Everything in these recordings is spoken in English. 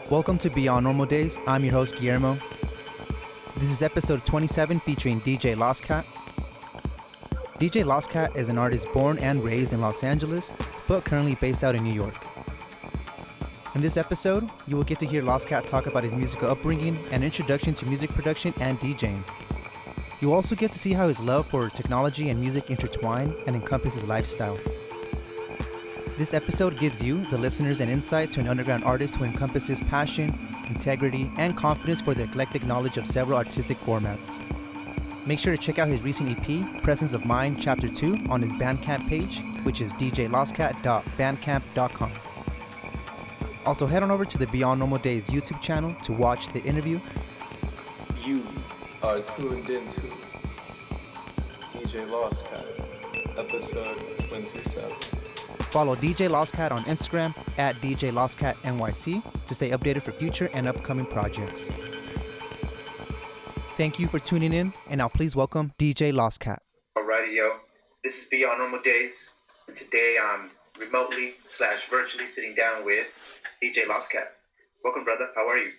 Welcome to Beyond Normal Days. I'm your host, Guillermo. This is episode 27 featuring DJ Lostcat. DJ Lostcat is an artist born and raised in Los Angeles, but currently based out in New York. In this episode, you will get to hear Lostcat talk about his musical upbringing and introduction to music production and DJing. You'll also get to see how his love for technology and music intertwine and encompass his lifestyle. This episode gives you, the listeners, an insight to an underground artist who encompasses passion, integrity, and confidence for the eclectic knowledge of several artistic formats. Make sure to check out his recent EP, Presence of Mind Chapter 2, on his Bandcamp page, which is djlostcat.bandcamp.com. Also, head on over to the Beyond Normal Days YouTube channel to watch the interview. You are tuned into DJ Lostcat, episode 27. Follow DJ Lostcat on Instagram at DJ Lostcat NYC to stay updated for future and upcoming projects. Thank you for tuning in, and now please welcome DJ Lostcat. Alrighty, yo. This is Beyond Normal Days, and today I'm remotely / virtually sitting down with DJ Lostcat. Welcome, brother. How are you?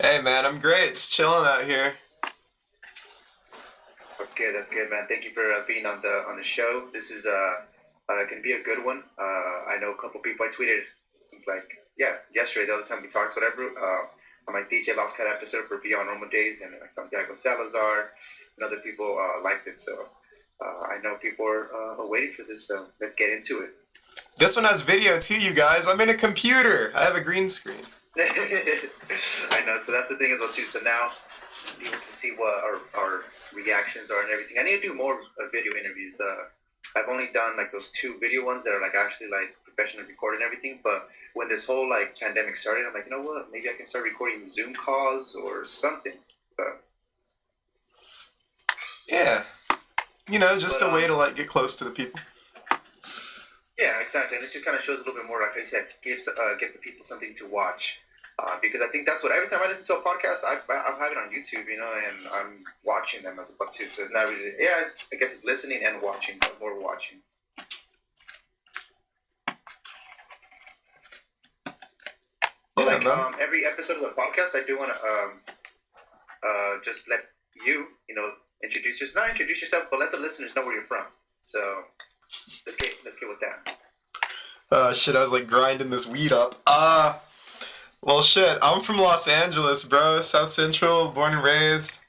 Hey, man, I'm great. Just chilling out here. That's good, man. Thank you for being on the show. This is gonna be a good one. I know a couple people I tweeted yesterday, the other time we talked, whatever. On my DJ Lostcat episode for Beyond Normal Days, and Santiago Salazar and other people liked it. So I know people are waiting for this. So let's get into it. This one has video too, you guys. I'm in a computer. I have a green screen. I know. So that's the thing as well too. So now people can see what our reactions are and everything. I need to do more video interviews. I've only done like those 2 video ones that are like actually like professionally recorded and everything. But when this whole like pandemic started, I'm like, you know what? Maybe I can start recording Zoom calls or something. Yeah, just a way to like get close to the people. Yeah, exactly. And it just kind of shows a little bit more, like I said, give the people something to watch. Because I think that's what, every time I listen to a podcast, I have it on YouTube, and I'm watching them as well too. So it's not really, I guess it's listening and watching, but more watching. Yeah, every episode of the podcast, I do want to just let you, introduce yourself. Not introduce yourself, but let the listeners know where you're from. So let's get with that. Shit, I was like grinding this weed up. Well, shit, I'm from Los Angeles, bro. South Central, born and raised.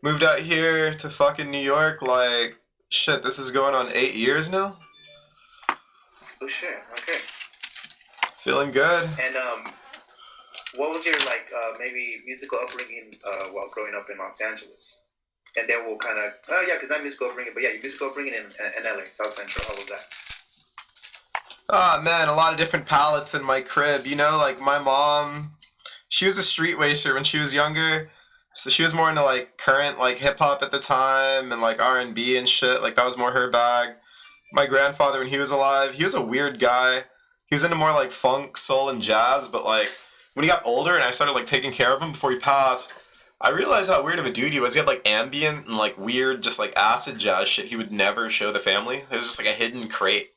Moved out here to fucking New York, this is going on 8 years now. Oh, shit, okay. Feeling good. And, what was your, maybe musical upbringing while growing up in Los Angeles? And then we'll kind of, because not musical upbringing, but yeah, your musical upbringing in LA, South Central, how was that? Oh, man, a lot of different palettes in my crib. My mom, she was a street racer when she was younger. So she was more into, current, hip-hop at the time and, R&B and shit. That was more her bag. My grandfather, when he was alive, he was a weird guy. He was into more, funk, soul, and jazz. But, when he got older and I started, taking care of him before he passed, I realized how weird of a dude he was. He had, ambient and, weird, just, acid jazz shit he would never show the family. It was just, a hidden crate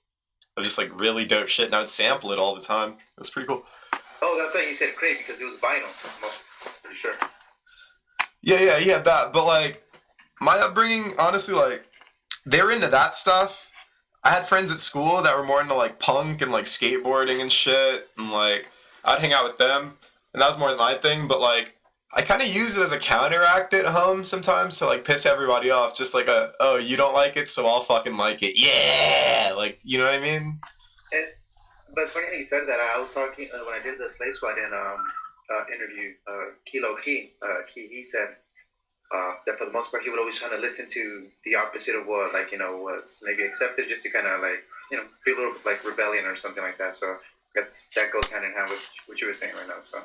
of just really dope shit, and I would sample it all the time. It was pretty cool. Oh, that's why you said crate, because it was vinyl. I'm pretty sure. Yeah, he had that. But my upbringing, honestly, they were into that stuff. I had friends at school that were more into punk and skateboarding and shit, and I'd hang out with them, and that was more my thing. But I kind of use it as a counteract at home sometimes to piss everybody off. Just oh, you don't like it, so I'll fucking like it. Yeah, you know what I mean? But it's funny how you said that. I was talking when I did the Slave Squad interview. Kilo Key, he said that for the most part he would always try to listen to the opposite of what was maybe accepted, just to kind of feel a little rebellion or something like that. So that goes hand in hand with what you were saying right now. So.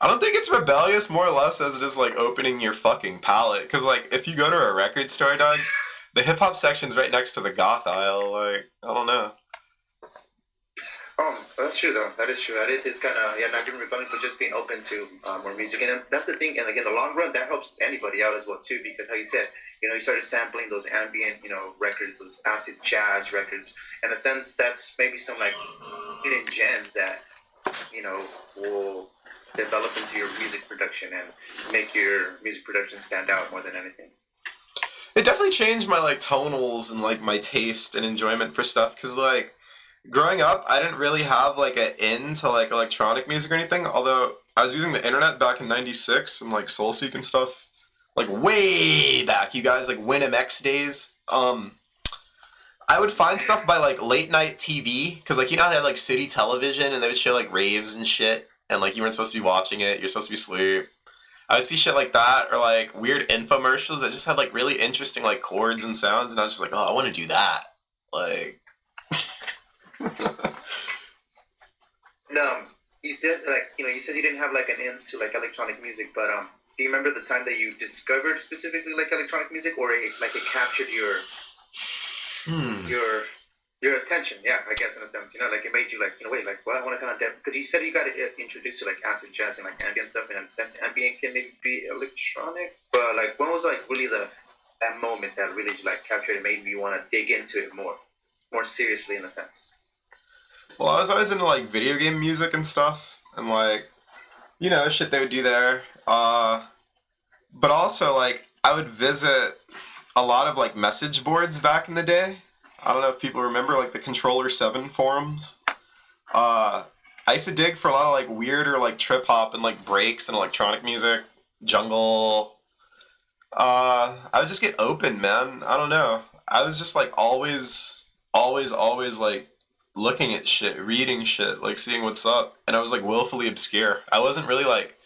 I don't think it's rebellious, more or less, as it is, opening your fucking palette. Because, if you go to a record store, dog, the hip-hop section's right next to the goth aisle. I don't know. That's true though. That is true. That is, it's kind of, yeah, not giving rebelling, but just being open to more music. And then that's the thing. And again, the long run, that helps anybody out as well too, because how you said, you started sampling those ambient, records, those acid jazz records. In a sense, that's maybe some like hidden gems that, will develop into your music production and make your music production stand out more than anything. It definitely changed my like tonals and like my taste and enjoyment for stuff, because like growing up I didn't really have like an into like electronic music or anything, although I was using the internet back in 96 and like SoulSeek and stuff, like way back, you guys, like WinMX days. I would find stuff by like late night TV, because like how they had like city television and they would show like raves and shit, and like you weren't supposed to be watching it, you're supposed to be asleep. I would see shit like that, or like weird infomercials that just had like really interesting like chords and sounds, and I was just like, oh, I want to do that. Like, no, you said like you said you didn't have like an ins to like electronic music, but do you remember the time that you discovered specifically like electronic music, or it captured your attention? Yeah, I guess in a sense, like it made you like wait, like well, I want to kind of because you said you got introduced to like acid jazz and like ambient stuff, and in a sense, ambient can maybe be electronic, but like when was like really that moment that really like captured it, made you want to dig into it more seriously in a sense? well, I was always into like video game music and stuff, and like shit they would do there. But also like I would visit a lot of like message boards back in the day. I don't know if people remember like the Controller 7 forums. I used to dig for a lot of like weirder like trip hop and like breaks and electronic music, jungle. I would just get open, man. I don't know. I was just like always like looking at shit, reading shit, like seeing what's up, and I was like willfully obscure. I wasn't really like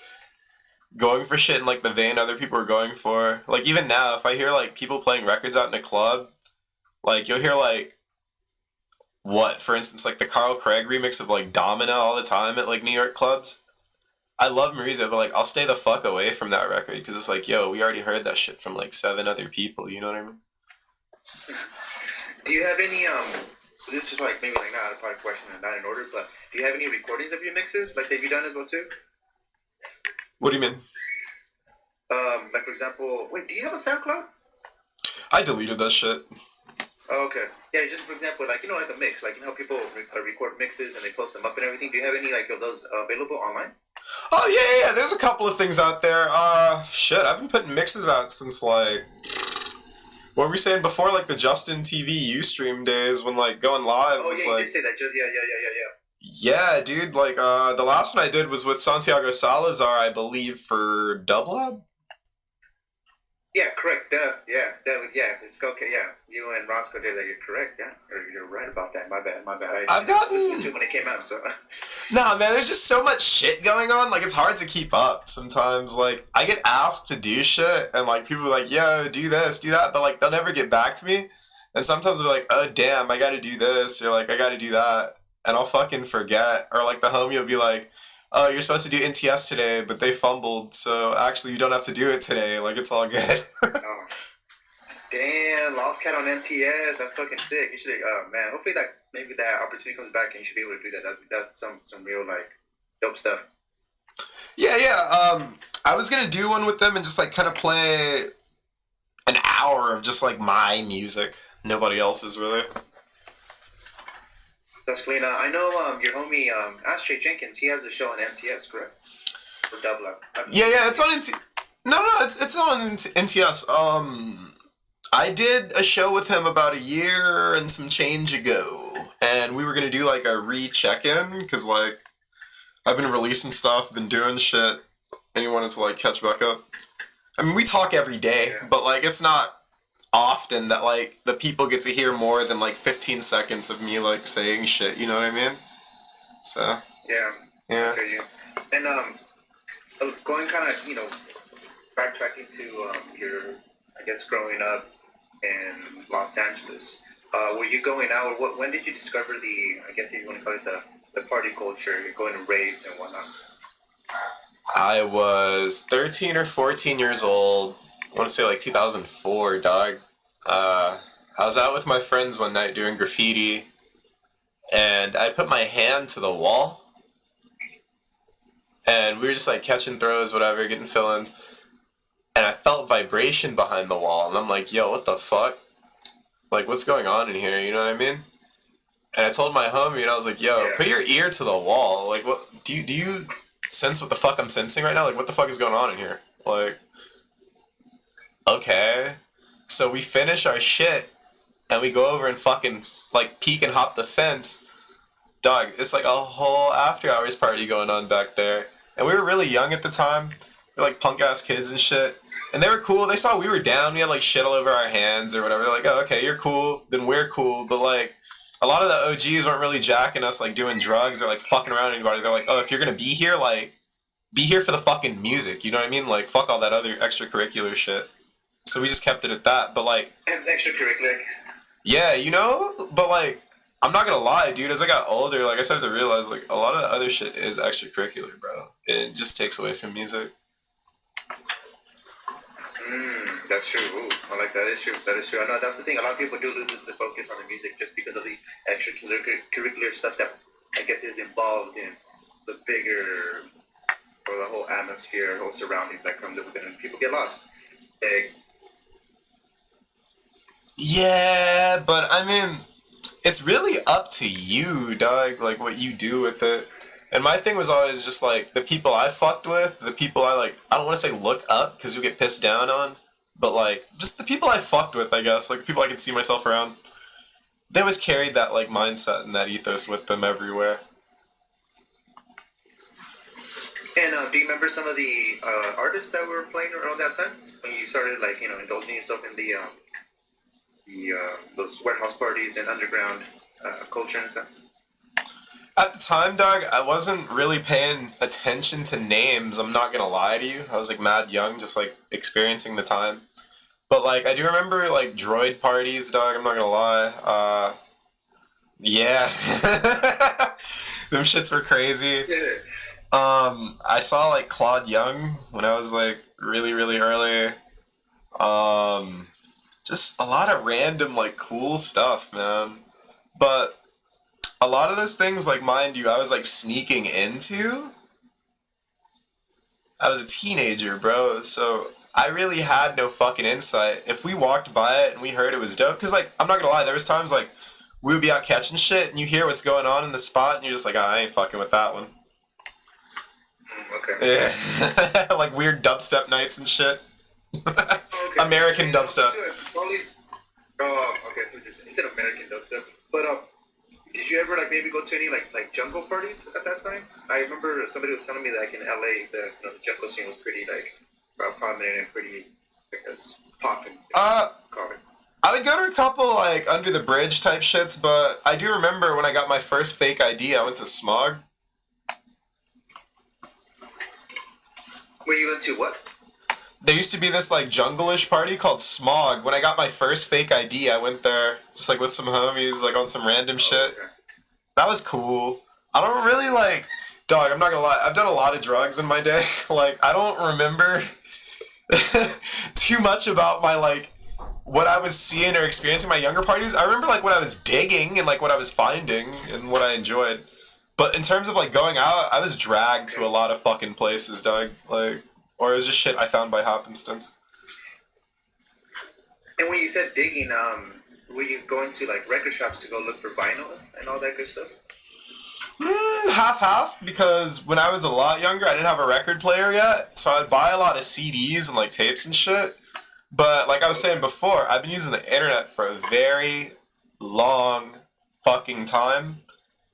going for shit in like the vein other people were going for. Like even now, if I hear like people playing records out in a club, like you'll hear like for instance, like the Carl Craig remix of like Domina all the time at like New York clubs. I love Marisa, but like I'll stay the fuck away from that record, because it's like, yo, we already heard that shit from like 7 other people. You know what I mean? Do you have any this is just like maybe like not a product question and not in order, but do you have any recordings of your mixes? Like have you done as well too? What do you mean? Like for example, wait, do you have a SoundCloud? I deleted that shit. Oh, okay. Yeah, just for example, like like a mix, like people record mixes and they post them up and everything. Do you have any like of those available online? Oh yeah. There's a couple of things out there. Shit, I've been putting mixes out since like, what were we saying before, like the Justin TV Ustream days when like going live was you like. did say that. Yeah. Yeah, dude. Like the last one I did was with Santiago Salazar, I believe, for Dublab. Yeah, correct. Yeah. It's okay. Yeah, you and Roscoe did that. You're correct. Yeah, you're right about that. My bad. I've gotten listened to it when it came out. So. Nah, man. There's just so much shit going on. Like it's hard to keep up sometimes. Like I get asked to do shit, and like people are like, "Yo, do this, do that," but like they'll never get back to me. And sometimes they're like, "Oh, damn, I got to do this," or like, "I got to do that," and I'll fucking forget. Or like the homie will be like, "Oh, you're supposed to do NTS today, but they fumbled, so actually you don't have to do it today. Like, it's all good." Oh. Damn, Lostcat on NTS. That's fucking sick. You should, man, hopefully maybe that opportunity comes back and you should be able to do that. That's some real, like, dope stuff. Yeah. I was gonna do one with them and just, like, kind of play an hour of just, like, my music. Nobody else's, really. That's clean. I know your homie, Ashtray Jenkins, he has a show on NTS, correct? For Double Up. Yeah, it's on NTS. No, it's not on NTS. I did a show with him about a year and some change ago, and we were gonna do like a re-check-in, because like I've been releasing stuff, been doing shit, and he wanted to like catch back up. I mean, we talk every day, but like it's not often that like the people get to hear more than like 15 seconds of me like saying shit, you know what I mean? So yeah. Okay, and going kind of backtracking to your, I guess, growing up in Los Angeles, were you going out, or when did you discover I guess if you want to call it the party culture, going to raves and whatnot? I was 13 or 14 years old. I want to say like 2004, dog. I was out with my friends one night doing graffiti, and I put my hand to the wall, and we were just like catching throws, whatever, getting fill-ins, and I felt vibration behind the wall, and I'm like, yo, what the fuck? Like, what's going on in here, you know what I mean? And I told my homie, and I was like, yo, put your ear to the wall. Like, what, do you sense what the fuck I'm sensing right now? Like, what the fuck is going on in here? Like, okay. So we finish our shit, and we go over and fucking, like, peek and hop the fence. Dog, it's like a whole after hours party going on back there. And we were really young at the time. We were like punk ass kids and shit. And they were cool. They saw we were down. We had like shit all over our hands or whatever. They're like, oh, okay, you're cool. Then we're cool. But like, a lot of the OGs weren't really jacking us, like doing drugs or like fucking around anybody. They're like, oh, if you're gonna be here, like, be here for the fucking music. You know what I mean? Like, fuck all that other extracurricular shit. So we just kept it at that. But like, And extracurricular. yeah, you know? But like, I'm not gonna lie, dude, as I got older, like, I started to realize, like, a lot of the other shit is extracurricular, bro. It just takes away from music. That's true. Ooh, I like that. That is true. That is true. I know that's the thing. A lot of people do lose the focus on the music just because of the extracurricular stuff that I guess is involved in the bigger or the whole atmosphere, whole surroundings that come with it, and people get lost. Yeah, but I mean, it's really up to you, dog, like, what you do with it. And my thing was always just, like, the people I fucked with, the people I, like, I don't want to say look up, because you get pissed down on, but, like, just the people I fucked with, I guess, like, the people I could see myself around. They always carried that, like, mindset and that ethos with them everywhere. And do you remember some of the artists that were playing around that time when you started, like, you know, indulging yourself in the those warehouse parties and underground culture in a sense? At the time, dog, I wasn't really paying attention to names, I'm not gonna lie to you. I was, like, mad young, just, like, experiencing the time. But, like, I do remember, like, droid parties, dog, I'm not gonna lie. Yeah. Them shits were crazy. Yeah. I saw, like, Claude Young when I was, like, really, really early. Just a lot of random, like, cool stuff, man. But a lot of those things, like, mind you, I was, like, sneaking into. I was a teenager, bro, so I really had no fucking insight. If we walked by it and we heard it was dope, because, like, I'm not gonna lie, there was times, like, we would be out catching shit, and you hear what's going on in the spot, and you're just like, I ain't fucking with that one. Okay. Yeah. Like, weird dubstep nights and shit. Okay. American dubstep. Oh, okay. So you said American dubstep, but did you ever like maybe go to any like jungle parties at that time? I remember somebody was telling me that like in LA, the jungle scene was pretty like prominent and pretty, I guess, popping. Common. I would go to a couple, like, under the bridge type shits, but I do remember when I got my first fake ID, I went to Smog. Were you into what? There used to be this, like, jungle-ish party called Smog. When I got my first fake ID, I went there, just, like, with some homies, like, on some random shit. Okay. That was cool. I don't really, like... Dog, I'm not gonna lie, I've done a lot of drugs in my day. Like, I don't remember too much about my, like, what I was seeing or experiencing my younger parties. I remember, like, what I was digging and, like, what I was finding and what I enjoyed. But in terms of, like, going out, I was dragged to a lot of fucking places, dog. Like, or it was just shit I found by happenstance. And when you said digging, were you going to like record shops to go look for vinyl and all that good stuff? Half-half, because when I was a lot younger, I didn't have a record player yet, so I'd buy a lot of CDs and, like, tapes and shit. But, like I was saying before, I've been using the internet for a very long fucking time.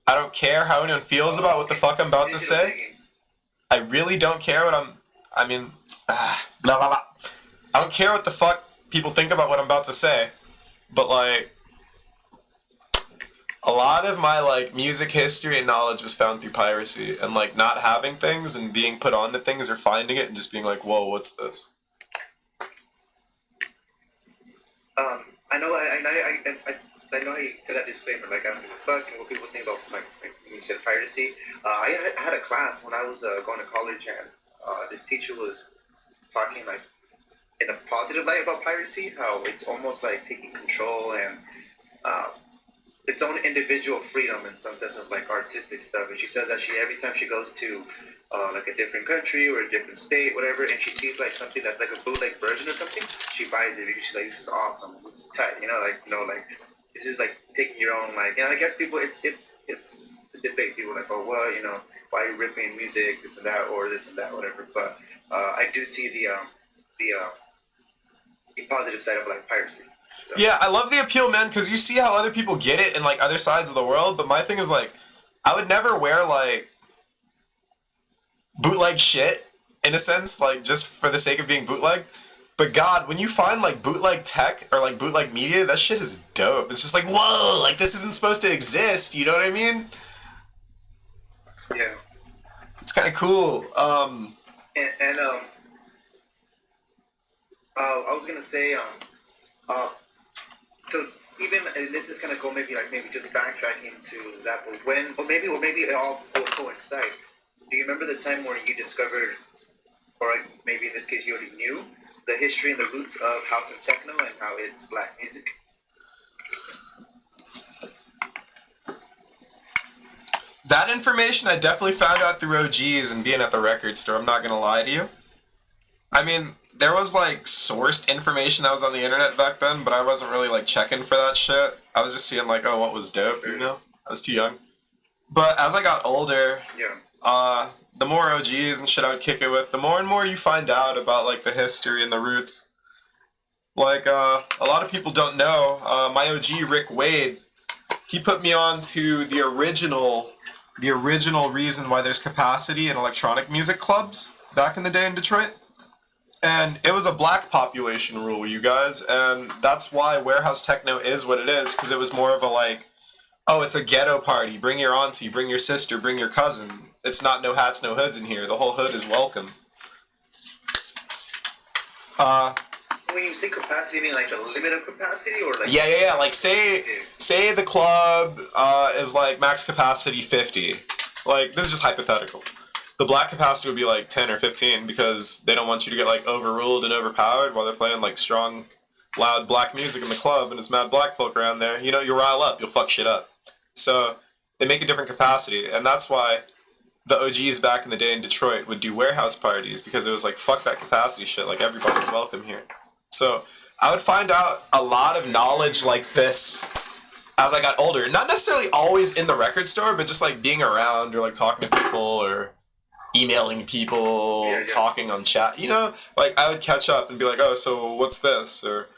I don't care how anyone feels about what the fuck I'm about to say. I really don't care what blah, blah, blah. I don't care what the fuck people think about what I'm about to say. But, like, a lot of my, like, music history and knowledge was found through piracy. And, like, not having things and being put onto things or finding it and just being like, whoa, what's this? I know how you said that disclaimer, like, I don't give a fuck and what people think about, like when you said piracy. I had a class when I was going to college, and this teacher was talking, like, in a positive light about piracy, how it's almost like taking control and its own individual freedom in some sense of like artistic stuff. And she says that every time she goes to like a different country or a different state, whatever, and she sees like something that's like a bootleg version of something, she buys it because she's like, this is awesome, this is tight, like this is like taking your own, like, I guess people, it's a debate. People are like, oh well, why are you ripping music, this and that, or this and that, whatever. But I do see the positive side of like piracy. So. Yeah, I love the appeal, man, because you see how other people get it in like other sides of the world. But my thing is like, I would never wear like bootleg shit in a sense, like just for the sake of being bootleg. But God, when you find like bootleg tech or like bootleg media, that shit is dope. It's just like, whoa, like this isn't supposed to exist. You know what I mean? Yeah. It's kind of cool. And I was gonna say so even, and this is gonna go maybe just backtracking to that, but or maybe it all will coincide. Do you remember the time where you discovered, or maybe in this case you already knew, the history and the roots of house and techno and how it's black music? That information I definitely found out through OGs and being at the record store. I'm not gonna lie to you. I mean, there was like sourced information that was on the internet back then, but I wasn't really like checking for that shit. I was just seeing like, oh, what was dope, you know? I was too young. But as I got older, the more OGs and shit I would kick it with, the more and more you find out about like the history and the roots. Like a lot of people don't know, my OG Rick Wade, he put me on to the original reason why there's capacity in electronic music clubs back in the day in Detroit. And it was a black population rule, you guys, and that's why warehouse techno is what it is, because it was more of a like, oh, it's a ghetto party, bring your auntie, bring your sister, bring your cousin. It's not no hats, no hoods in here. The whole hood is welcome. When you say capacity, you mean like the limit of capacity, or like? Yeah. Like say the club is like max capacity 50. Like this is just hypothetical. The black capacity would be like 10 or 15 because they don't want you to get like overruled and overpowered while they're playing like strong, loud black music in the club and it's mad black folk around there. You know, you'll rile up, you'll fuck shit up. So they make a different capacity, and that's why the OGs back in the day in Detroit would do warehouse parties, because it was like, fuck that capacity shit, like everybody's welcome here. So I would find out a lot of knowledge like this as I got older. Not necessarily always in the record store, but just like being around or like talking to people or emailing people, talking on chat. You know, like I would catch up and be like, oh, so what's this? Or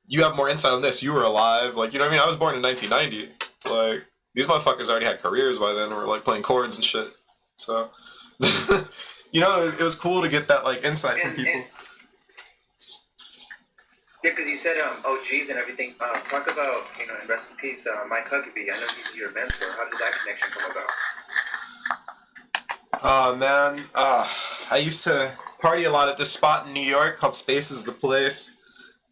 you have more insight on this. You were alive. Like, you know what I mean? I was born in 1990. Like, these motherfuckers already had careers by then, or like playing chords and shit. So, you know, it was cool to get that like insight from people. Yeah, because you said OGs and everything. Talk about, and rest in peace, Mike Huckabee. I know he's your mentor. How did that connection come about? Oh man, I used to party a lot at this spot in New York called Space is the Place,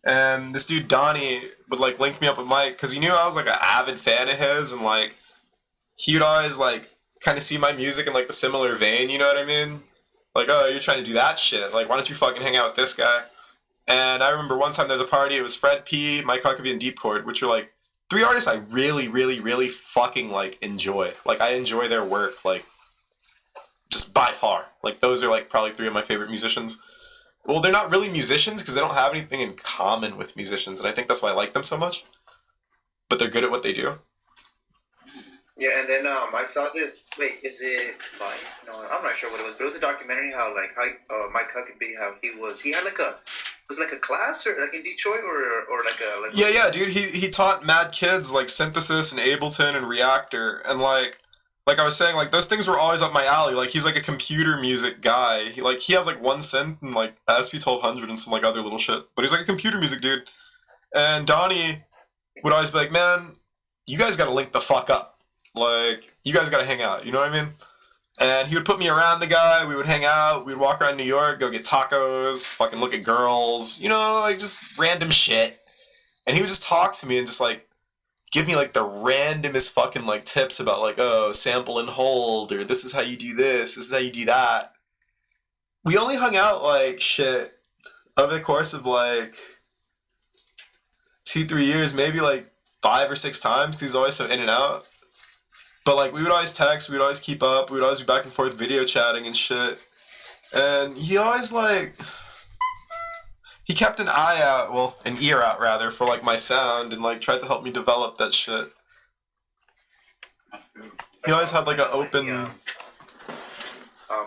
and this dude Donnie would like link me up with Mike because he knew I was like an avid fan of his, and like he would always like kind of see my music in like the similar vein, you know what I mean? Like, oh, you're trying to do that shit, like why don't you fucking hang out with this guy? And I remember one time there was a party, it was Fred P, Mike Huckabee, and Deep Chord, which are like three artists I really, really, really fucking like enjoy. Like I enjoy their work, like just by far. Like those are like probably three of my favorite musicians. Well, they're not really musicians because they don't have anything in common with musicians, and I think that's why I like them so much. But they're good at what they do. Yeah, and then I saw this. Wait, is it Vice? No, I'm not sure what it was. But it was a documentary how Mike Huckabee, how he had like a class or like in Detroit or like a yeah, dude. He taught mad kids like synthesis and Ableton and Reactor, and like I was saying, like those things were always up my alley. Like he's like a computer music guy. He has like one synth and like SP1200 and some like other little shit. But he's like a computer music dude. And Donnie would always be like, man, you guys gotta link the fuck up. Like, you guys gotta hang out, you know what I mean? And he would put me around the guy, we would hang out, we'd walk around New York, go get tacos, fucking look at girls, you know, like just random shit. And he would just talk to me and just like give me like the randomest fucking like tips about like, oh, sample and hold, or this is how you do this is how you do that. We only hung out like shit over the course of like 2-3 years, maybe like 5 or 6 times because he's always so in and out. But like we would always text, we would always keep up, we would always be back and forth video chatting and shit. And he always like he kept an eye out, well, an ear out rather, for like my sound and like tried to help me develop that shit. He always had like an open.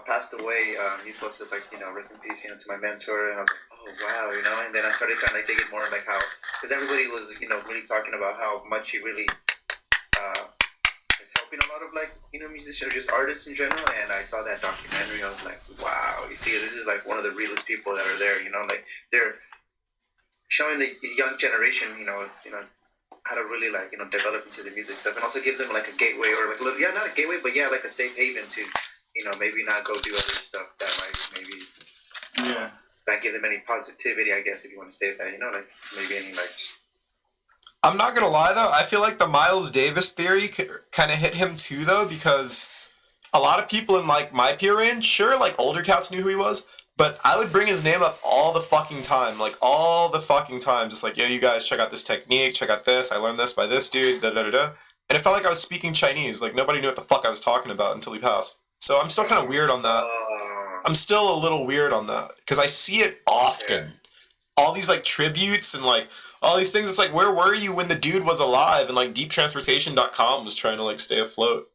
Passed away. He posted like rest in peace, to my mentor, and I was like, oh wow, and then I started trying to dig it more, like how, because everybody was really talking about how much he really is helping a lot of like musicians or just artists in general. And I saw that documentary, I was like, wow, you see, this is like one of the realest people that are there. Like they're showing the young generation, how to really like develop into the music stuff, and also give them like a gateway, or like a little, not a gateway, but like a safe haven to maybe not go do other stuff that might maybe not give them any positivity, I guess, if you want to say that, like maybe any like. I'm not gonna lie though, I feel like the Miles Davis theory kind of hit him too though, because a lot of people in like my peer range, sure, like older cats knew who he was, but I would bring his name up all the fucking time, just like, yo, you guys check out this technique, check out this, I learned this by this dude, da da da da, and it felt like I was speaking Chinese, like nobody knew what the fuck I was talking about until he passed. So I'm still kind of weird on that. I'm still a little weird on that because I see it often. All these like tributes and like all these things. It's like, where were you when the dude was alive? And like deeptransportation.com was trying to like stay afloat.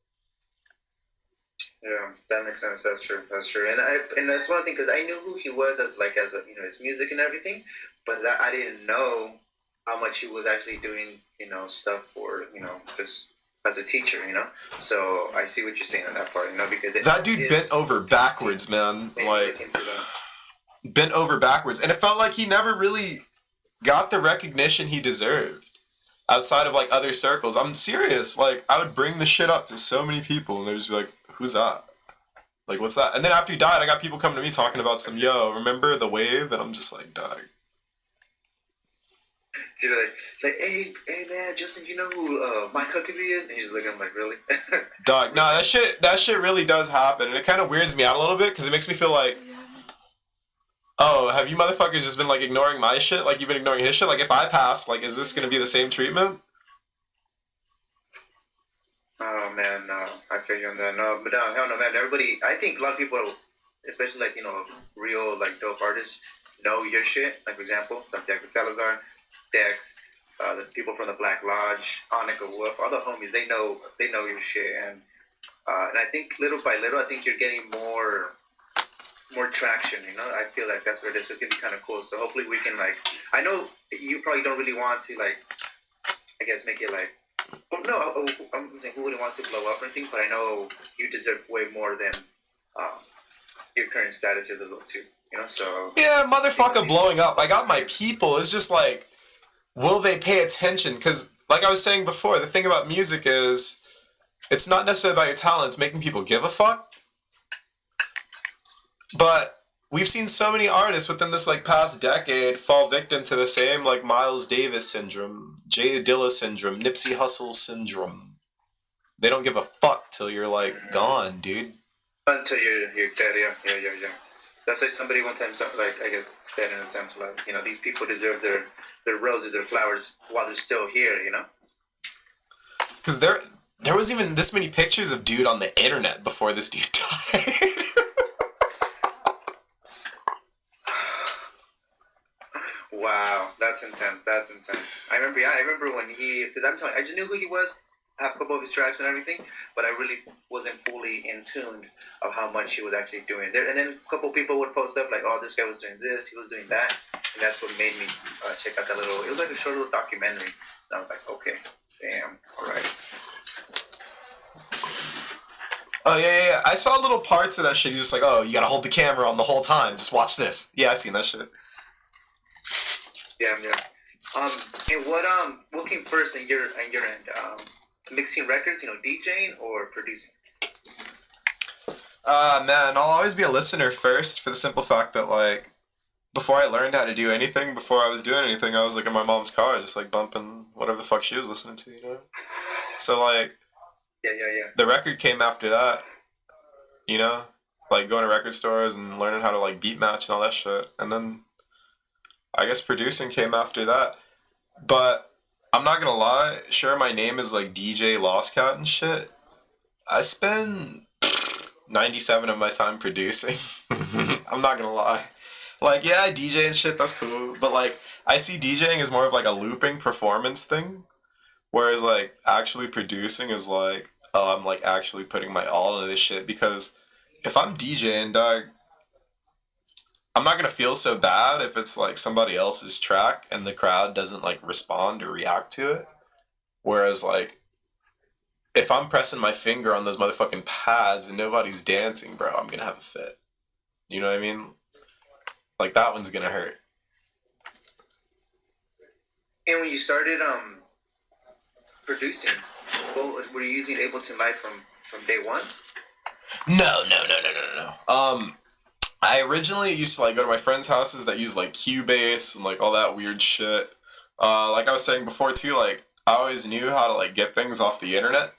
Yeah, that makes sense. That's true. And that's one thing, because I knew who he was as his music and everything, but I didn't know how much he was actually doing stuff for just as a teacher, So I see what you're saying on that part, because that dude bent over backwards, man. Like bent over backwards, and it felt like he never really got the recognition he deserved outside of like other circles. I'm serious. Like I would bring the shit up to so many people, and they'd just be like, "Who's that? Like, what's that?" And then after he died, I got people coming to me talking about some, yo, remember the wave? And I'm just like, dog. She's like, hey man, Justin, you know who Mike Huckabee is? And he's looking, I'm like, really? Dog, no, that shit really does happen, and it kind of weirds me out a little bit because it makes me feel like, oh, have you motherfuckers just been like ignoring my shit? Like you've been ignoring his shit? Like if I pass, like is this gonna be the same treatment? Oh man, no, I feel you on that. No, but no, hell no, man. Everybody, I think a lot of people, especially like real like dope artists, know your shit. Like for example, Santiago Salazar, Dex, the people from the Black Lodge, Annika Wolf, all the homies, they know your shit, and I think little by little, I think you're getting more traction. I feel like that's where this is gonna be kind of cool. So hopefully we can like, I know you probably don't really want to like, I guess make it like, oh no, I'm saying who wouldn't want to blow up or anything, but I know you deserve way more than your current status is as well too. So yeah, motherfucker, blowing up. I got my people. It's just like, will they pay attention? Because, like I was saying before, the thing about music is, it's not necessarily about your talent, it's making people give a fuck. But we've seen so many artists within this, like, past decade fall victim to the same, like, Miles Davis syndrome, Jay Dilla syndrome, Nipsey Hussle syndrome. They don't give a fuck till you're, like, gone, dude. Until you're dead, yeah. That's why somebody one time, like, I guess, said in a sense, like, these people deserve their roses, their flowers, while they're still here, Because there was even this many pictures of dude on the internet before this dude died. Wow, that's intense. I remember when because I'm telling you, I just knew who he was, I have a couple of his tracks and everything, but I really wasn't fully in tune of how much he was actually doing there. And then a couple of people would post up like, oh, this guy was doing this, he was doing that, and that's what made me check out that it was like a short little documentary. And I was like, okay, damn, all right. Oh, yeah. I saw little parts of that shit. He's just like, oh, you gotta hold the camera on the whole time. Just watch this. Yeah, I seen that shit. Yeah. And what came first in your end? Mixing records, DJing or producing? Man, I'll always be a listener first for the simple fact that, like, before I learned how to do anything, before I was doing anything, I was, like, in my mom's car just, like, bumping whatever the fuck she was listening to, So, like, yeah. the record came after that, Like, going to record stores and learning how to, like, beat match and all that shit. And then I guess producing came after that. But I'm not gonna lie, sure my name is like DJ Lostcat and shit. I spend 97 of my time producing. I'm not gonna lie. Like, yeah, I DJ and shit, that's cool. But like, I see DJing as more of like a looping performance thing. Whereas like actually producing is like, oh, I'm like actually putting my all into this shit because if I'm DJing, dog, I'm not gonna feel so bad if it's like somebody else's track and the crowd doesn't like respond or react to it. Whereas like if I'm pressing my finger on those motherfucking pads and nobody's dancing, bro, I'm gonna have a fit. You know what I mean? Like that one's gonna hurt. And when you started producing, were you using Ableton Live from day one? No. I originally used to like go to my friends' houses that use like Cubase and like all that weird shit. Like I was saying before too, like I always knew how to like get things off the internet.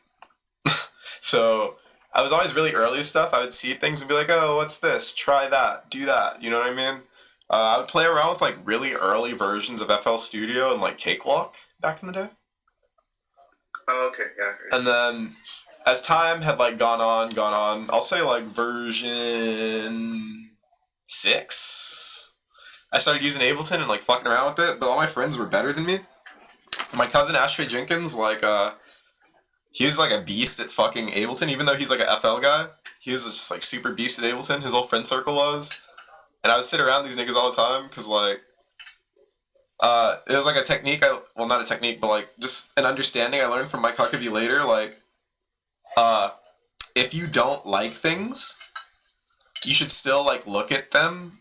So I was always really early with stuff. I would see things and be like, oh, what's this? Try that, do that. You know what I mean? I would play around with like really early versions of FL Studio and like Cakewalk back in the day. Oh, okay, yeah. And then as time had like gone on, I'll say like version 6. I started using Ableton and like fucking around with it, but all my friends were better than me. My cousin Ashtray Jenkins, like he was like a beast at fucking Ableton, even though he's like a FL guy. He was just like super beast at Ableton. His whole friend circle was. And I would sit around these niggas all the time because like it was like a technique. Well, not a technique, but like just an understanding I learned from Mike Huckabee later. Like, if you don't like things, you should still like look at them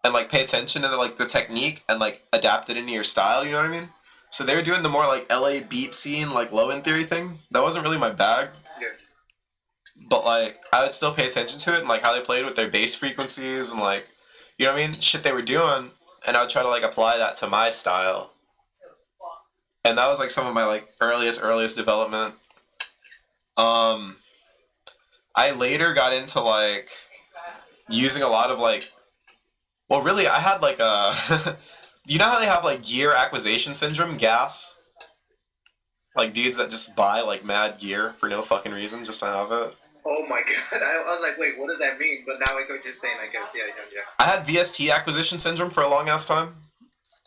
and like pay attention to the technique and like adapt it into your style. You know what I mean? So they were doing the more like LA beat scene, like low end theory thing. That wasn't really my bag. Yeah. But like I would still pay attention to it and like how they played with their bass frequencies and like, you know what I mean? Shit they were doing, and I would try to like apply that to my style. And that was like some of my like earliest development. I later got into like using a lot of like, well really I had like a you know how they have like gear acquisition syndrome, gas? Like dudes that just buy like mad gear for no fucking reason just to have it. Oh my god, I was like, wait, what does that mean? But now I get what you're saying, I guess, yeah. I had VST acquisition syndrome for a long ass time.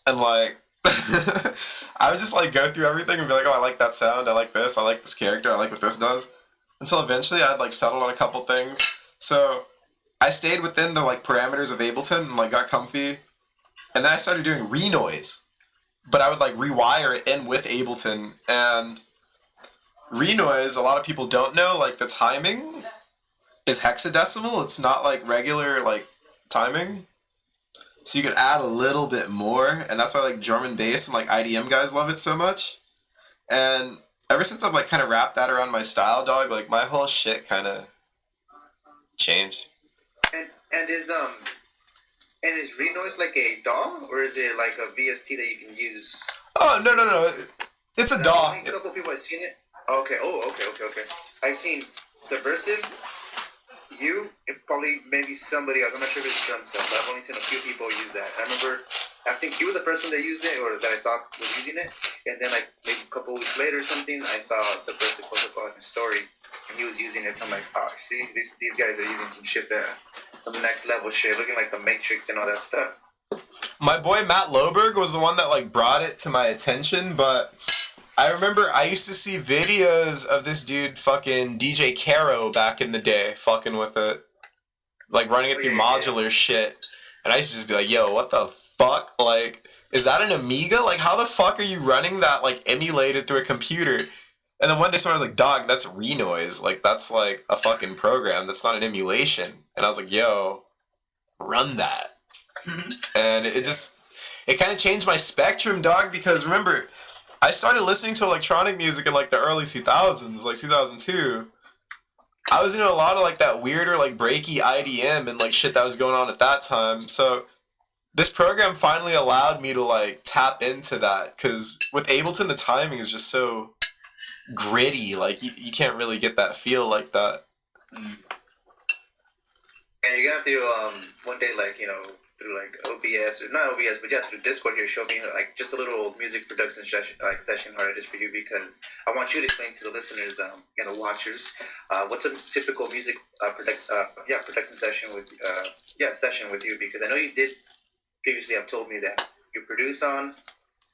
And like, I would just like go through everything and be like, oh, I like that sound, I like this, I like this character, I like what this does. Until eventually I'd like settled on a couple things. So I stayed within the like parameters of Ableton and like got comfy. And then I started doing Renoise. But I would like rewire it in with Ableton. And Renoise, a lot of people don't know, like the timing is hexadecimal. It's not like regular like timing. So you can add a little bit more, and that's why like drum and bass and like IDM guys love it so much. And ever since I've like kind of wrapped that around my style, dog, like my whole shit kind of changed. And is Renoise like a DAW, or is it like a VST that you can use? Oh no. It's a DAW. A couple people have seen it. Okay. Oh, okay. I've seen Subversive, you, and probably maybe somebody else. I'm not sure if it's drum stuff, but I've only seen a few people use that. I think you were the first one that used it, or that I saw was using it. And then like maybe a couple weeks later or something, I saw Subversive post up on his story, and he was using it. So I'm like, oh, see, these guys are using some shit that some next level shit, looking like the Matrix and all that stuff. My boy Matt Loberg was the one that like brought it to my attention, but I remember I used to see videos of this dude fucking DJ Caro back in the day fucking with it. Like running it through modular shit. And I used to just be like, yo, what the fuck? Like, is that an Amiga? Like, how the fuck are you running that like emulated through a computer? And then one day someone was like, dog, that's Renoise. Like, that's like a fucking program. That's not an emulation. And I was like, yo, run that. And it kind of changed my spectrum, dog, because remember, I started listening to electronic music in like the early 2000s, like 2002. I was into a lot of like that weirder like breaky IDM and like shit that was going on at that time. So this program finally allowed me to like tap into that, because with Ableton the timing is just so gritty. Like you can't really get that feel like that. And you're gonna have to one day, like, you know, through like OBS or not OBS, but yeah, through Discord here, show me like just a little music production session how it is for you, because I want you to explain to the listeners and the watchers what's a typical music production session with you, because I know you did previously have told me that you produce on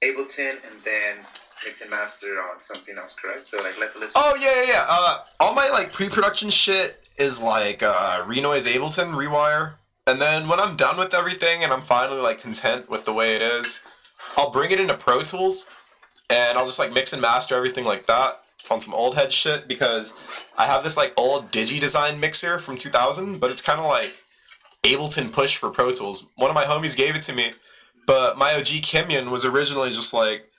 Ableton and then mix and master on something else, correct? So like let the listeners. Oh yeah. All my like pre-production shit is like Renoise Ableton Rewire, and then when I'm done with everything and I'm finally like content with the way it is, I'll bring it into Pro Tools and I'll just like mix and master everything like that on some old head shit, because I have this like old DigiDesign mixer from 2000, but it's kind of like Ableton push for Pro Tools. One of my homies gave it to me, but my OG Kimyon was originally just like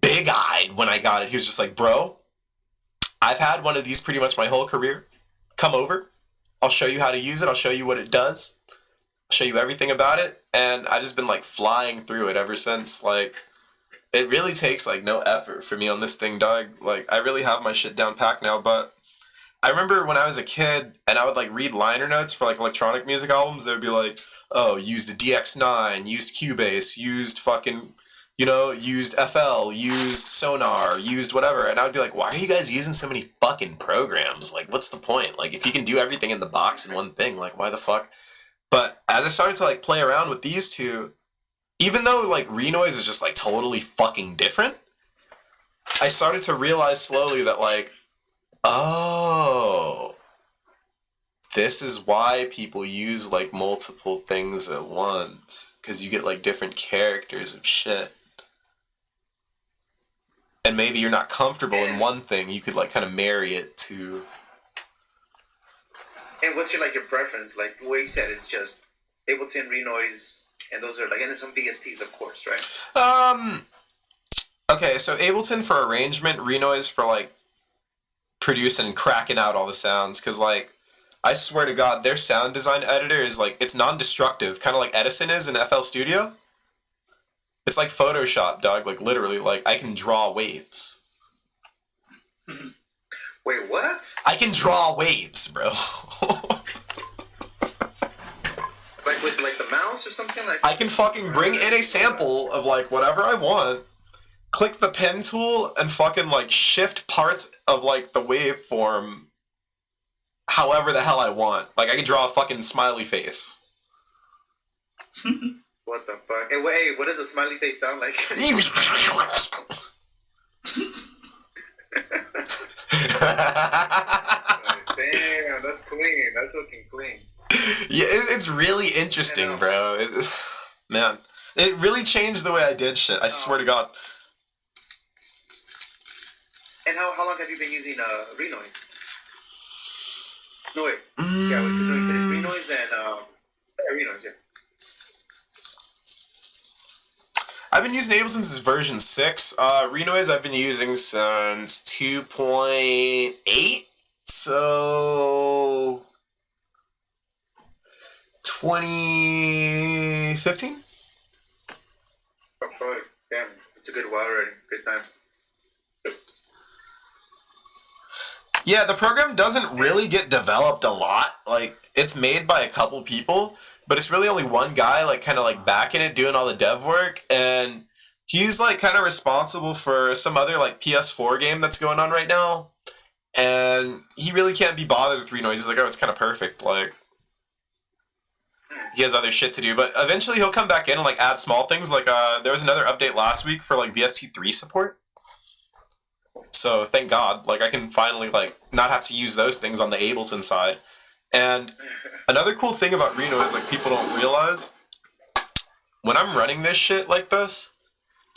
big-eyed when I got it. He was just like, bro, I've had one of these pretty much my whole career. Come over. I'll show you how to use it. I'll show you what it does. I'll show you everything about it. And I've just been like flying through it ever since. Like, it really takes like no effort for me on this thing, dog. Like, I really have my shit down packed now. But I remember when I was a kid and I would like read liner notes for like electronic music albums, they would be like, oh, used a DX9, used Cubase, used fucking, used FL, used Sonar, used whatever. And I would be like, why are you guys using so many fucking programs? Like, what's the point? Like, if you can do everything in the box in one thing, like, why the fuck? But as I started to, like, play around with these two, even though, like, Renoise is just, like, totally fucking different, I started to realize slowly that, like, oh, this is why people use, like, multiple things at once. Because you get, like, different characters of shit. And maybe you're not comfortable in one thing, you could like kind of marry it to. And what's your preference? Like the way you said, it's just Ableton, Renoise, and those are like, and then some VSTs, of course, right? Okay, so Ableton for arrangement, Renoise for like producing and cracking out all the sounds, because like I swear to God, their sound design editor is like, it's non-destructive, kind of like Edison is in FL Studio. It's like Photoshop, dog. Like, literally, like, I can draw waves. Wait, what? I can draw waves, bro. Like with, like, the mouse or something? Like I can fucking bring in a sample of, like, whatever I want, click the pen tool, and fucking, like, shift parts of, like, the waveform however the hell I want. Like, I can draw a fucking smiley face. What the fuck? Hey, wait, what does a smiley face sound like? Damn, that's clean. That's looking clean. Yeah, it's really interesting, bro. Man, it really changed the way I did shit. I swear to God. And how long have you been using Renoise? No, wait. Yeah, because no, you said it's Renoise and Renoise, yeah. I've been using Ableton since version 6. Renoise I've been using since 2.8. So 2015? Oh, probably. Damn, it's a good while already. Good time. Yeah, the program doesn't really get developed a lot. Like, it's made by a couple people, but it's really only one guy, like, kind of, like, backing it, doing all the dev work, and he's, like, kind of responsible for some other, like, PS4 game that's going on right now, and he really can't be bothered with Renoise. He's like, oh, it's kind of perfect, like, he has other shit to do, but eventually he'll come back in and, like, add small things, like, there was another update last week for, like, VST3 support. So, thank God, like, I can finally, like, not have to use those things on the Ableton side. And another cool thing about Renoise, like, people don't realize, when I'm running this shit like this,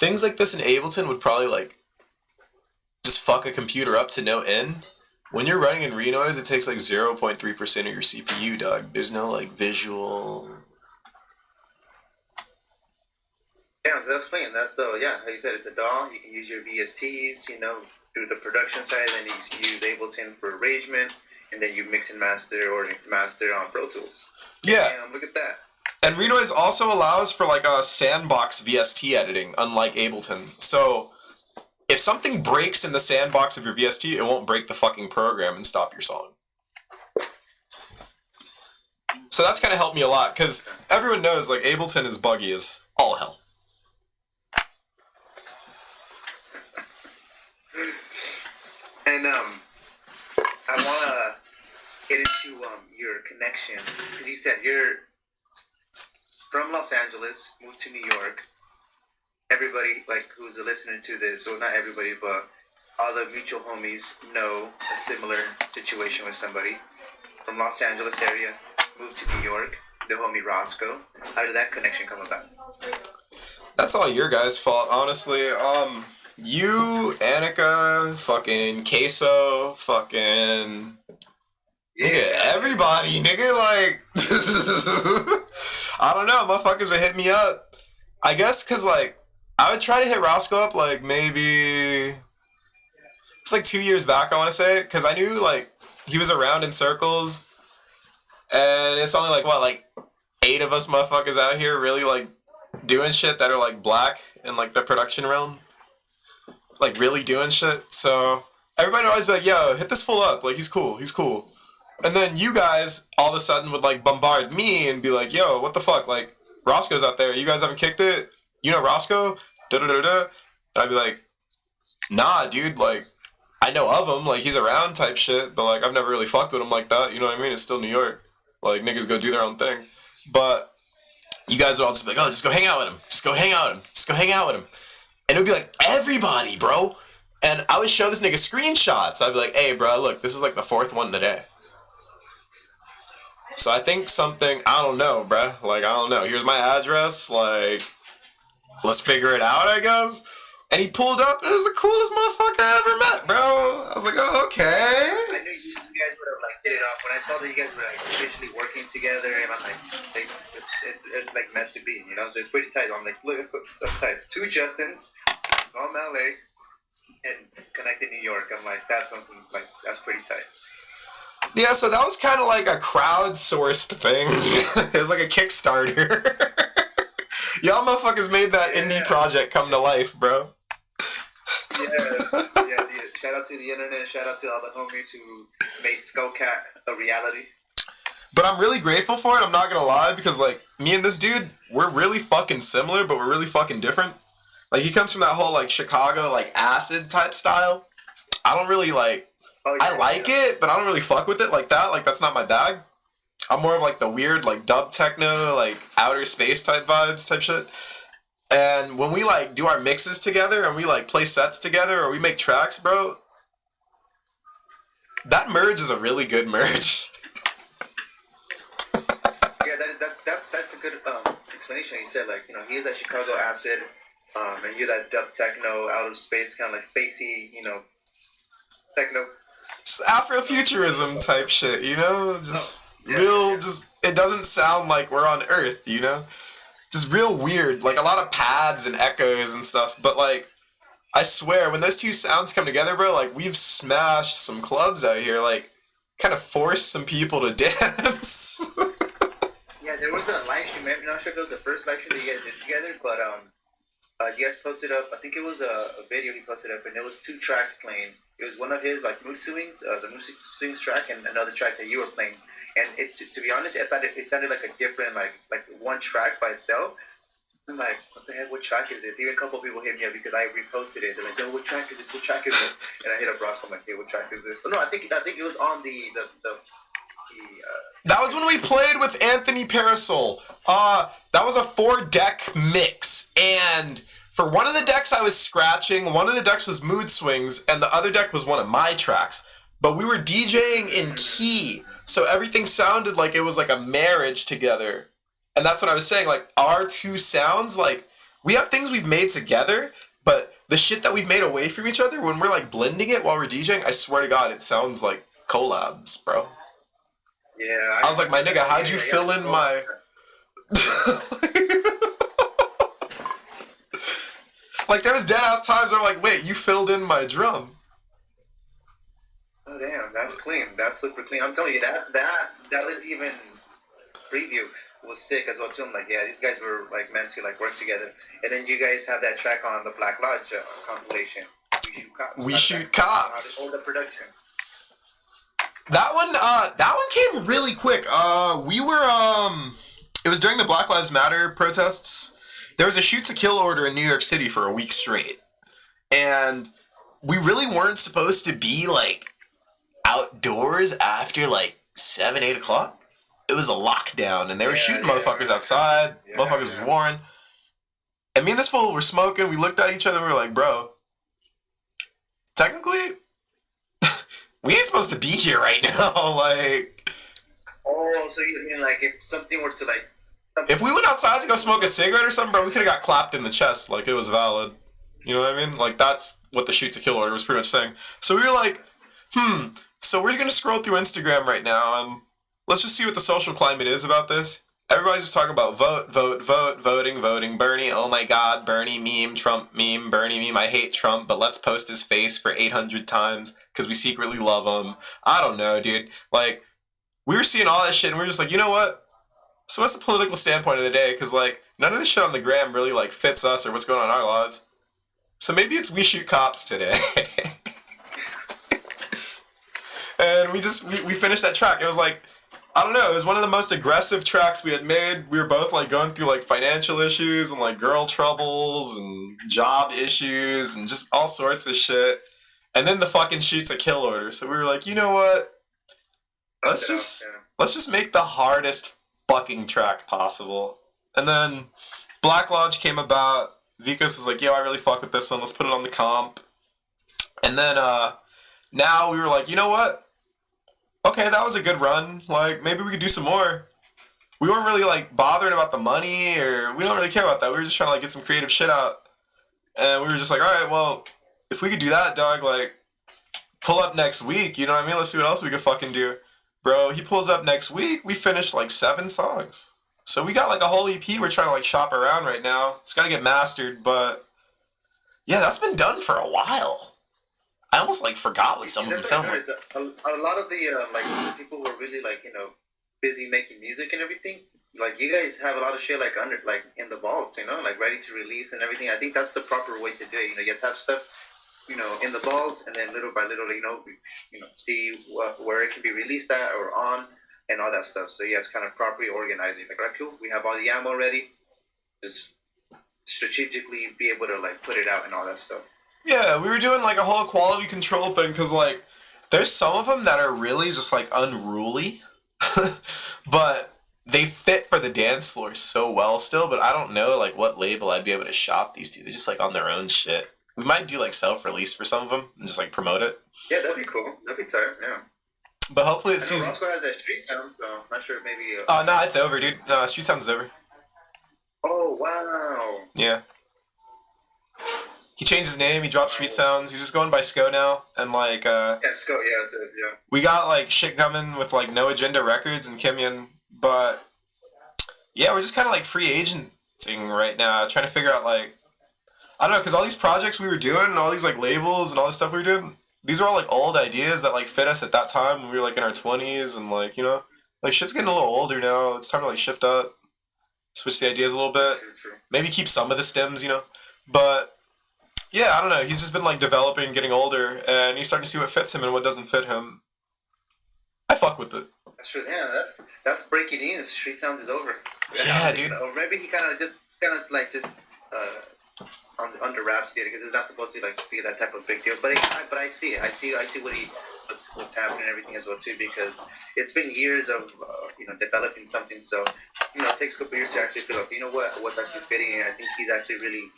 things like this in Ableton would probably, like, just fuck a computer up to no end. When you're running in Renoise, it takes, like, 0.3% of your CPU, dog. There's no, like, visual... Yeah, so that's clean. That's yeah, like you said, it's a DAW. You can use your VSTs, you know, do the production side, and you use Ableton for arrangement, and then you mix and master or master on Pro Tools. Yeah. Damn, look at that. And Renoise also allows for like a sandbox VST editing, unlike Ableton. So if something breaks in the sandbox of your VST, it won't break the fucking program and stop your song. So that's kind of helped me a lot, because everyone knows, like, Ableton is buggy as all hell. And I want to get into your connection, because you said you're from Los Angeles, moved to New York. Everybody, like, who's listening to this, or not everybody, but all the mutual homies know a similar situation with somebody from Los Angeles area, moved to New York, the homie Roscoe. How did that connection come about? That's all your guys' fault, honestly. You, Annika, fucking Queso, fucking... Nigga, everybody, nigga, like... I don't know, motherfuckers would hit me up. I guess because, like, I would try to hit Roscoe up, like, maybe... It's like 2 years back, I want to say, because I knew, like, he was around in circles, and it's only, like, what, like, 8 of us motherfuckers out here really, like, doing shit that are, like, black in, like, the production realm. Like, really doing shit, so... Everybody would always be like, yo, hit this fool up, like, he's cool, he's cool. And then you guys, all of a sudden, would, like, bombard me and be like, yo, what the fuck, like, Roscoe's out there, you guys haven't kicked it? You know Roscoe? Da-da-da-da. And I'd be like, nah, dude, like, I know of him, like, he's around type shit, but, like, I've never really fucked with him like that, you know what I mean? It's still New York. Like, niggas go do their own thing. But you guys would all just be like, oh, just go hang out with him. Just go hang out with him. Just go hang out with him. And it would be like, everybody, bro. And I would show this nigga screenshots. I'd be like, hey, bro, look, this is, like, the 4th one today. So I think something, I don't know, bruh. Like, I don't know. Here's my address, like, let's figure it out, I guess. And he pulled up, and it was the coolest motherfucker I ever met, bro. I was like, oh, okay. I knew you guys would have, like, hit it off. When I saw that you guys were, like, officially working together, and I'm like, it's like, meant to be, you know? So it's pretty tight. I'm like, look, that's tight. 2 Justins from LA and connected New York. I'm like, that's something, like, that's pretty tight. Yeah, so that was kind of like a crowdsourced thing. It was like a Kickstarter. Y'all motherfuckers made that indie project come to life, bro. Yeah, dude. Shout out to the internet. Shout out to all the homies who made Skullcat a reality. But I'm really grateful for it, I'm not gonna lie, because, like, me and this dude, we're really fucking similar, but we're really fucking different. Like, he comes from that whole, like, Chicago, like, acid type style. I don't really, like... I like it, but I don't really fuck with it like that. Like, that's not my bag. I'm more of, like, the weird, like, dub techno, like, outer space type vibes type shit. And when we, like, do our mixes together and we, like, play sets together or we make tracks, bro, that merge is a really good merge. Yeah, that's a good explanation. You said, like, you know, he's that Chicago acid, and you're that dub techno, outer space, kind of like spacey, you know, techno. It's Afrofuturism type shit, you know? Just just, it doesn't sound like we're on Earth, you know? Just real weird, like a lot of pads and echoes and stuff, but like, I swear, when those two sounds come together, bro, like, we've smashed some clubs out here, like, kind of forced some people to dance. Yeah, there was a live stream, I'm not sure if it was the first live stream that you guys did together, but you guys posted up, I think it was a video he posted up, and there was 2 tracks playing. It was one of his, like, mood swings, the mood swings track, and another track that you were playing. And it, to be honest, I thought it sounded like a different, like one track by itself. I'm like, what the heck, what track is this? Even a couple of people hit me up because I reposted it. They're like, yo, what track is this? What track is it? And I hit up Roscoe, I'm like, hey, what track is this? So no, I think it was on the that was when we played with Anthony Parasol. That was a 4-deck mix, and for one of the decks I was scratching, one of the decks was mood swings, and the other deck was one of my tracks. But we were DJing in key, so everything sounded like it was like a marriage together. And that's what I was saying, like, our 2 sounds, like, we have things we've made together, but the shit that we've made away from each other, when we're, like, blending it while we're DJing, I swear to God, it sounds like collabs, bro. Yeah. I was like, my nigga, how'd you fill in my... Like, there was dead-ass times where I'm like, wait, you filled in my drum. Oh, damn, that's clean. That's super clean. I'm telling you, that even preview was sick as well, too. I'm like, yeah, these guys were, like, meant to, like, work together. And then you guys have that track on the Black Lodge compilation, We Shoot Cops. We Shoot Cops. All the production. That one came really quick. We were, it was during the Black Lives Matter protests. There was a shoot to kill order in New York City for a week straight. And we really weren't supposed to be, like, outdoors after, like, 7, 8 o'clock. It was a lockdown, and they were shooting motherfuckers outside. Motherfuckers was warring. And me and this fool were smoking. We looked at each other and we were like, bro, technically, we ain't supposed to be here right now. Like, oh, so you mean like if something were to like, if we went outside to go smoke a cigarette or something, bro, we could have got clapped in the chest. Like, it was valid. You know what I mean? Like, that's what the shoot to kill order was pretty much saying. So we were like, so we're gonna scroll through Instagram right now and let's just see what the social climate is about this. Everybody's just talking about voting, Bernie, oh my god, Bernie meme, Trump meme, Bernie meme, I hate Trump, but let's post his face for 800 times because we secretly love him. I don't know, dude. Like, we were seeing all that shit and we were just like, you know what? So what's the political standpoint of the day? Because, like, none of this shit on the gram really, like, fits us or what's going on in our lives. So maybe it's we shoot cops today. And we finished that track. It was like, I don't know, it was one of the most aggressive tracks we had made. We were both, like, going through, like, financial issues and, like, girl troubles and job issues and just all sorts of shit. And then the fucking shoot to kill order. So we were like, you know what? Let's just make the hardest fucking track possible. And then Black Lodge came about. Vikas was like, yo, I really fuck with this one. Let's put it on the comp. And then, now we were like, you know what? Okay, that was a good run. Like, maybe we could do some more. We weren't really, like, bothering about the money, or we don't really care about that. We were just trying to, like, get some creative shit out. And we were just like, alright, well, if we could do that, dog, like, pull up next week, you know what I mean? Let's see what else we could fucking do. Bro, he pulls up next week, we finished, like, 7 songs. So we got, like, a whole EP we're trying to, like, shop around right now. It's gotta get mastered, but yeah, that's been done for a while. I almost, like, forgot what some of them sound like. A lot of the like people who are really like, you know, busy making music and everything. Like, you guys have a lot of shit like under, like, in the vaults, you know, like ready to release and everything. I think that's the proper way to do it. You know, you guys have stuff, you know, in the vaults, and then little by little, you know, see where it can be released at or on and all that stuff. So yeah, it's kind of properly organizing. Like, right, cool, we have all the ammo ready. Just strategically be able to, like, put it out and all that stuff. Yeah, we were doing, like, a whole quality control thing, because, like, there's some of them that are really just, like, unruly, but they fit for the dance floor so well still, but I don't know, like, what label I'd be able to shop these to. They're just, like, on their own shit. We might do, like, self-release for some of them and just, like, promote it. Yeah, that'd be cool. That'd be tight, yeah. But hopefully it seems... Roscoe has that street sound, so I'm not sure, maybe... Oh, no, it's over, dude. No, Street Sound's over. Oh, wow. Yeah. He changed his name, he dropped Street Sounds, he's just going by Sco now, and, like, Yeah, Sco, yeah. We got, like, shit coming with, like, No Agenda Records and Kimyan, but, yeah, we're just kind of, like, free agenting right now, trying to figure out, like, I don't know, because all these projects we were doing, and all these, like, labels and all this stuff we were doing, these are all, like, old ideas that, like, fit us at that time when we were, like, in our 20s, and, like, you know, like, shit's getting a little older now, it's time to, like, shift up, switch the ideas a little bit, maybe keep some of the stems, you know, but... Yeah, I don't know. He's just been, like, developing, getting older, and he's starting to see what fits him and what doesn't fit him. I fuck with it. That's true. Yeah, that's breaking news. Street Sounds is over. Yeah, dude. Or maybe he kind of under wraps it because it's not supposed to, like, be that type of big deal. But I see it. I see what's happening and everything as well too, because it's been years of developing something. So, you know, it takes a couple years to actually feel like, you know what's actually fitting, and I think he's actually really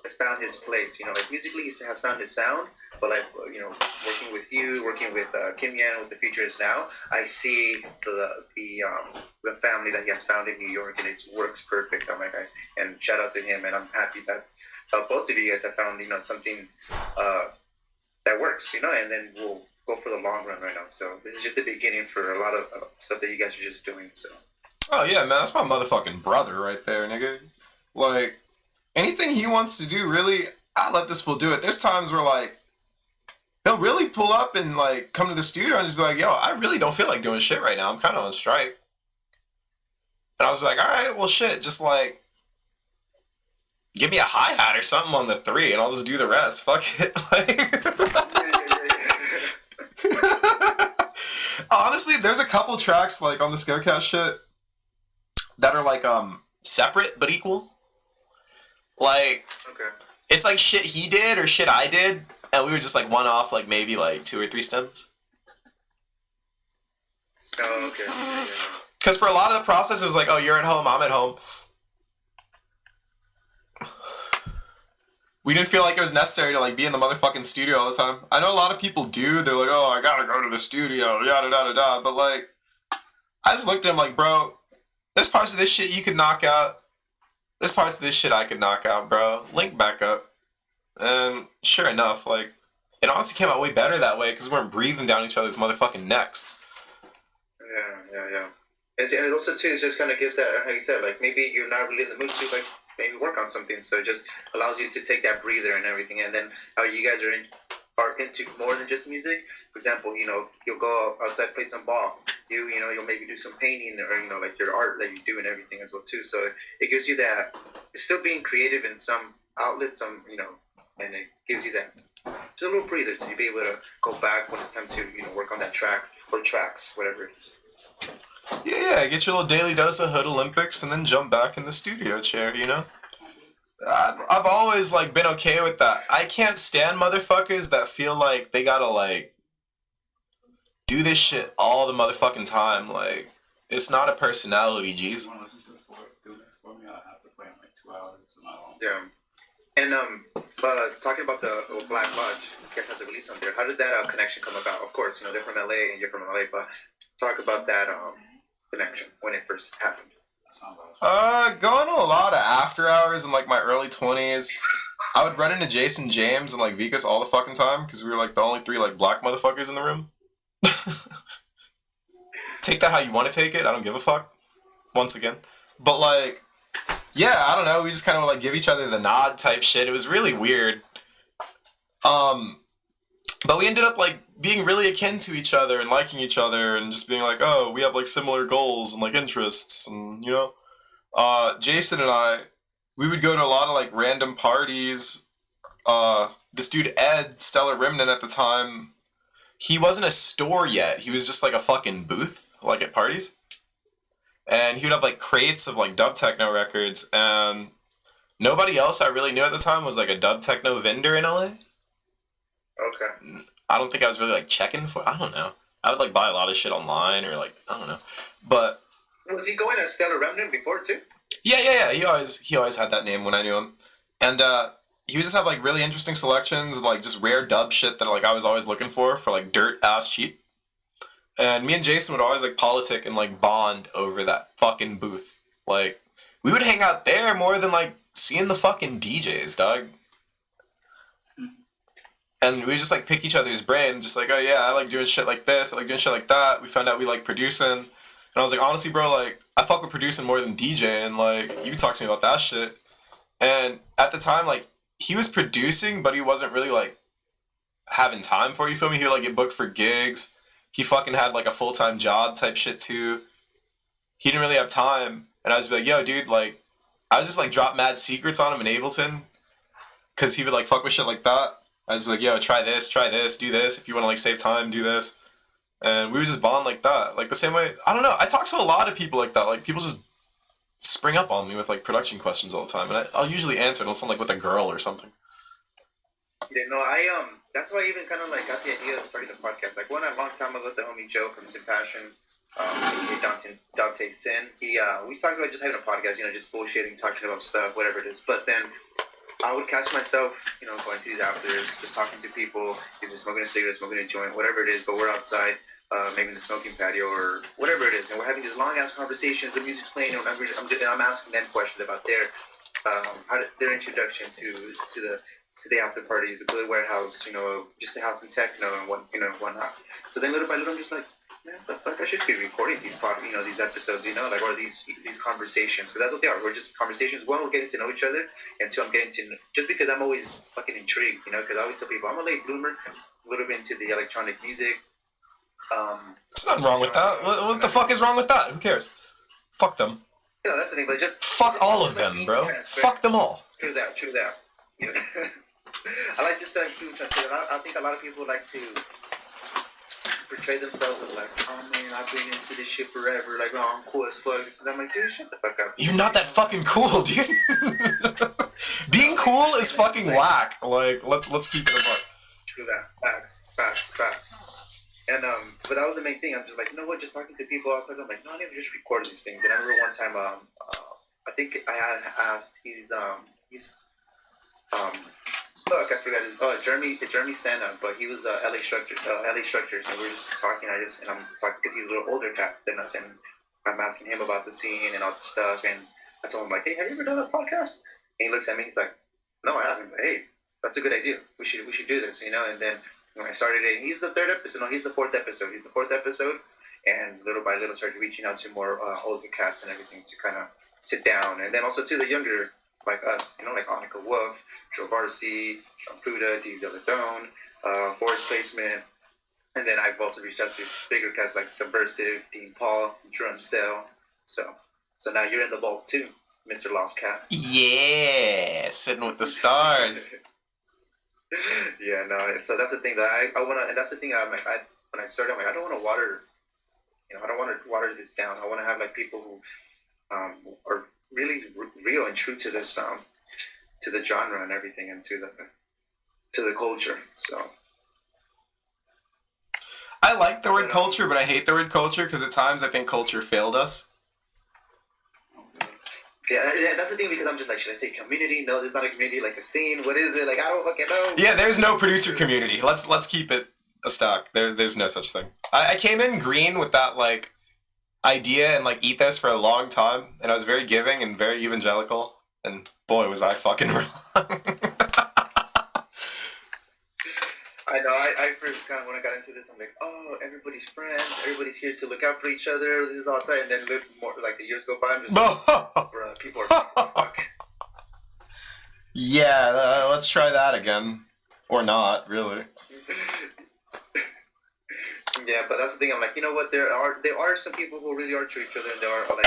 has found his place, you know, like musically he has found his sound, but like, you know, working with you, working with Kim Yan, with the features now, I see the family that he has found in New York, and it works perfect. I'm like, and shout out to him, and I'm happy that both of you guys have found, you know, something that works, you know, and then we'll go for the long run right now. So this is just the beginning for a lot of stuff that you guys are just doing. So. Oh yeah, man, that's my motherfucking brother right there, nigga. Like. Anything he wants to do, really, I let this fool do it. There's times where, like, he'll really pull up and, like, come to the studio and just be like, yo, I really don't feel like doing shit right now. I'm kind of on strike. And I was like, all right, well, shit, just, like, give me a hi-hat or something on the 3, and I'll just do the rest. Fuck it. Like... honestly, there's a couple tracks like on the Scocast shit that are like separate but equal. Like, Okay. it's like shit he did or shit I did, and we were just like one off like maybe like 2 or 3 stems. Oh, okay. Yeah. Because for a lot of the process, it was like, oh, you're at home, I'm at home. We didn't feel like it was necessary to like be in the motherfucking studio all the time. I know a lot of people do. They're like, oh, I gotta go to the studio, yada yada yada. But like, I just looked at him like, bro, there's parts of this shit you could knock out. There's parts of this shit I could knock out, bro. Link back up. And sure enough, like, it honestly came out way better that way because we weren't breathing down each other's motherfucking necks. Yeah. And it also too, it just kind of gives that, how you said, like maybe you're not really in the mood to like maybe work on something, so it just allows you to take that breather and everything. And then how you guys are into more than just music. For example, you know, you'll go outside, play some ball. You'll maybe do some painting or like your art that you do and everything as well too. So it gives you that. It's still being creative in some outlets, and it gives you that just a little breather to be able to go back when it's time to work on that track or tracks, whatever it is. Yeah, get your little daily dose of Hood Olympics and then jump back in the studio chair, you know? I've always, like, been okay with that. I can't stand motherfuckers that feel like they gotta, like, do this shit all the motherfucking time. Like, it's not a personality, jeez. You want to listen to do this for me? I have to play in like 2 hours on my own. Yeah. And talking about the Black Lodge, you guys have the release on there. How did that connection come about? Of course, they're from LA and you're from LA, but talk about that connection when it first happened. Going to a lot of after hours in like my early 20s. I would run into Jason James and like Vikas all the fucking time because we were like the only 3 like black motherfuckers in the room. Take that how you want to take it. I don't give a fuck. Once again. But like, yeah, I don't know. We just kind of like give each other the nod type shit. It was really weird. But we ended up like being really akin to each other and liking each other and just being like, oh, we have like similar goals and like interests and Jason and I, we would go to a lot of like random parties. This dude Ed, Stellar Remnant at the time, he wasn't a store yet. He was just like a fucking booth, like at parties. And he would have like crates of like dub techno records, and nobody else I really knew at the time was like a dub techno vendor in LA. Okay. I don't think I was really like checking for. I don't know. I would like buy a lot of shit online or like I don't know. But was he going as Stellar Remnant before too? Yeah. He always had that name when I knew him, and he would just have like really interesting selections and like just rare dub shit that like I was always looking for like dirt ass cheap. And me and Jason would always like politic and like bond over that fucking booth. Like we would hang out there more than like seeing the fucking DJs, dog. And we just like pick each other's brain, just like, oh yeah, I like doing shit like this, I like doing shit like that. We found out we like producing. And I was like, honestly, bro, like, I fuck with producing more than DJing. Like, you can talk to me about that shit. And at the time, like, he was producing, but he wasn't really like having time for it, you feel me? He would like get booked for gigs. He fucking had like a full-time job type shit too. He didn't really have time. And I was like, yo, dude, like, I was just like drop mad secrets on him in Ableton. Cause he would like fuck with shit like that. I was like, yo, try this, do this. If you want to like save time, do this. And we would just bond like that. Like the same way, I don't know. I talk to a lot of people like that. Like people just spring up on me with like production questions all the time. And I'll usually answer unless I'm like with a girl or something. Yeah, no, that's why I even kind of like got the idea of starting the podcast. Like one a long time ago with the homie Joe from Sin Passion, Dante Sin. We talked about just having a podcast, just bullshitting, talking about stuff, whatever it is. But then I would catch myself, going to these afters, just talking to people, either smoking a cigarette, smoking a joint, whatever it is, but we're outside, maybe in the smoking patio or whatever it is, and we're having these long-ass conversations, the music's playing, and I'm asking them questions about their introduction to the after parties, the Billy Warehouse, just the house in Techno and whatnot. So then little by little, I'm just like, man, what the fuck? I should be recording these these episodes, or these conversations, because that's what they are. We're just conversations. One, we're getting to know each other, and two, I'm getting to know, just because I'm always fucking intrigued, because I always tell people I'm a late bloomer, a little bit into the electronic music. There's nothing wrong with that. What the fuck is wrong with that? Who cares? Fuck them. That's the thing, but just fuck all of them, bro. Fuck them all. True that. I like just that huge. I think a lot of people like to portray themselves as like, oh man, I've been into this shit forever, like, oh, I'm cool as fuck. And I'm like, dude, shut the fuck up. You're not that fucking cool, dude. Being cool is fucking whack. Like, let's keep it apart. True that. Facts. And but that was the main thing. I'm just like, you know what? Just talking to people outside. I'm like, no, I never just record these things. And I remember one time, I think I had asked. He's fuck, I forgot his. Oh, Jeremy Santa, but he was LA Structures, and we were just talking. And I'm talking because he's a little older cat than us, and I'm asking him about the scene and all the stuff. And I told him like, hey, have you ever done a podcast? And he looks at me. He's like, no, I haven't. But hey, that's a good idea. We should do this, you know. And then when I started it, he's the third episode. No, he's the fourth episode. And little by little started reaching out to more older cats and everything to kind of sit down, and then also to the younger like us, you know, like Annika Wolf, Joe Barcy, Sean Puda, Diesel Ladone, Forest Placement, and then I've also reached out to bigger cats like Subversive, Dean Paul, Drum Cell. So now you're in the vault too, Mr. Lostcat. Yeah, sitting with the stars. Yeah, no. So that's the thing that I want to, and that's the thing I'm like, when I started, I'm like, I don't want to water, you know, I don't want to water this down. I want to have like people who are really real and true to this, to the genre and everything, and to the culture. So I like the word culture, but I hate the word culture because at times I think culture failed us. Yeah, that's the thing, because I'm just like, should I say community? No, there's not a community, like a scene. What is it? Like, I don't fucking know. Yeah, there's no producer community. Let's keep it a stock. There's no such thing. I came in green with that like idea and like ethos for a long time, and I was very giving and very evangelical, and boy was I fucking wrong. I know. I first kind of, when I got into this, I'm like, oh, everybody's friends. Everybody's here to look out for each other. This is all the time. And then look more like the years go by. I'm just like, people are fuck. Yeah, let's try that again, or not, really. Yeah, but that's the thing. I'm like, you know what? There are some people who really are to each other, and they are like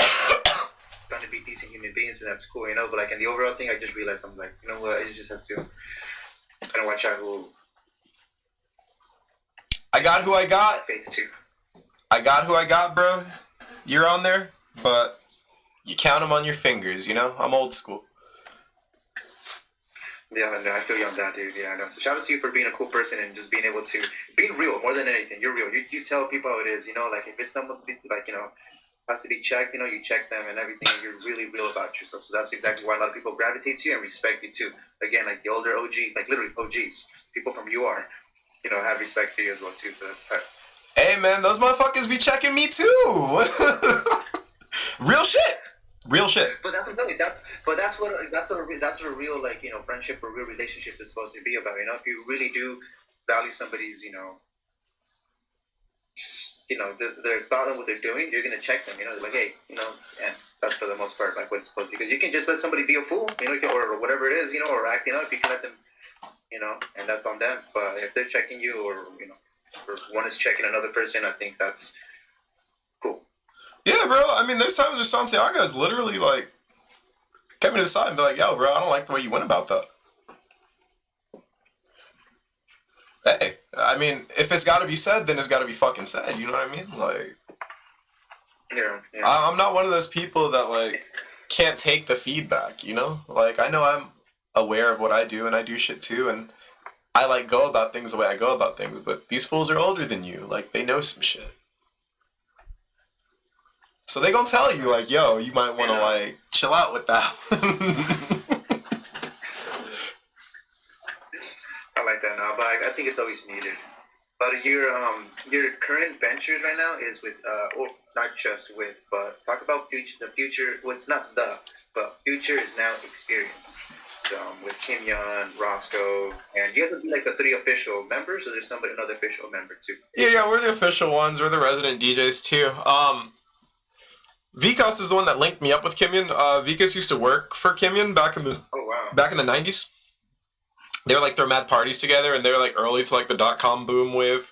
trying to be decent human beings, and that's cool, you know. But like in the overall thing, I just realized, I'm like, you know what? I just have to kind of watch out who. I got who I got. Faith too. I got who I got, bro. You're on there, but you count them on your fingers, you know? I'm old school. Yeah, no, I feel you on that, dude. Yeah, no. So shout out to you for being a cool person and just being able to be real more than anything. You're real. You tell people how it is, you know? Like, if it's someone's like, you know, has to be checked, you know, you check them and everything, and you're really real about yourself. So that's exactly why a lot of people gravitate to you and respect you too. Again, like the older OGs, like literally OGs, people from UR, you know, have respect for you as well too. So that's tight. Hey man, those motherfuckers be checking me too. Real shit. Real shit. But that's what that's what a real, like, you know, friendship or real relationship is supposed to be about. You know, if you really do value somebody's, you know, their thought on what they're doing, you're gonna check them. You know, like, hey, you know, and that's for the most part like what it's supposed to be. Because you can just let somebody be a fool, you know, or whatever it is, you know, or acting up. You can let them, you know, and that's on them. But if they're checking you, or you know, or one is checking another person, I think that's cool. Yeah, bro. I mean, there's times where Santiago is literally like, kept me to the side and be like, yo, bro, I don't like the way you went about that. Hey, I mean, if it's got to be said, then it's got to be fucking said. You know what I mean? Like, Yeah. I'm not one of those people that like can't take the feedback. You know, like I know I'm aware of what I do and I do shit too, and I like go about things the way I go about things. But these fools are older than you. Like they know some shit. So they gonna tell you like, yo, you might want to like chill out with that. I like that now, but I think it's always needed. But your current ventures right now is with well, not just with, but talk about the future. Well, it's not but future is now experience. So with Kim Yon, Roscoe, and you guys would be like the 3 official members, or there's another official member too? Yeah, we're the official ones. We're the resident DJs too. Vikas is the one that linked me up with Kimyon. Vikas used to work for Kimyon back in the back in the 90s. They were like throwing mad parties together, and they were like early to like the .com boom wave.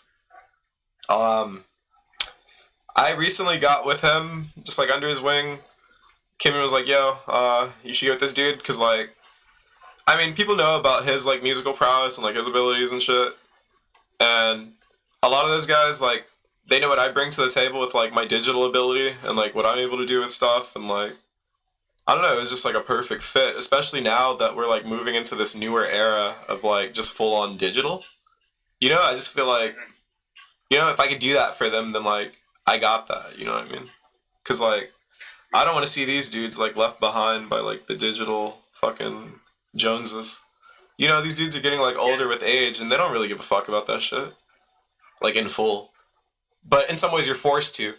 I recently got with him, just like under his wing. Kimyon was like, "Yo, you should get with this dude," because like, I mean, people know about his like musical prowess and like his abilities and shit, and a lot of those guys like they know what I bring to the table with like my digital ability and like what I'm able to do with stuff, and like I don't know, it was just like a perfect fit, especially now that we're like moving into this newer era of like just full on digital. You know, I just feel like, you know, if I could do that for them, then like I got that. You know what I mean? Because like I don't want to see these dudes like left behind by like the digital fucking Joneses. You know, these dudes are getting like older with age, and they don't really give a fuck about that shit, like in full. But in some ways, you're forced to.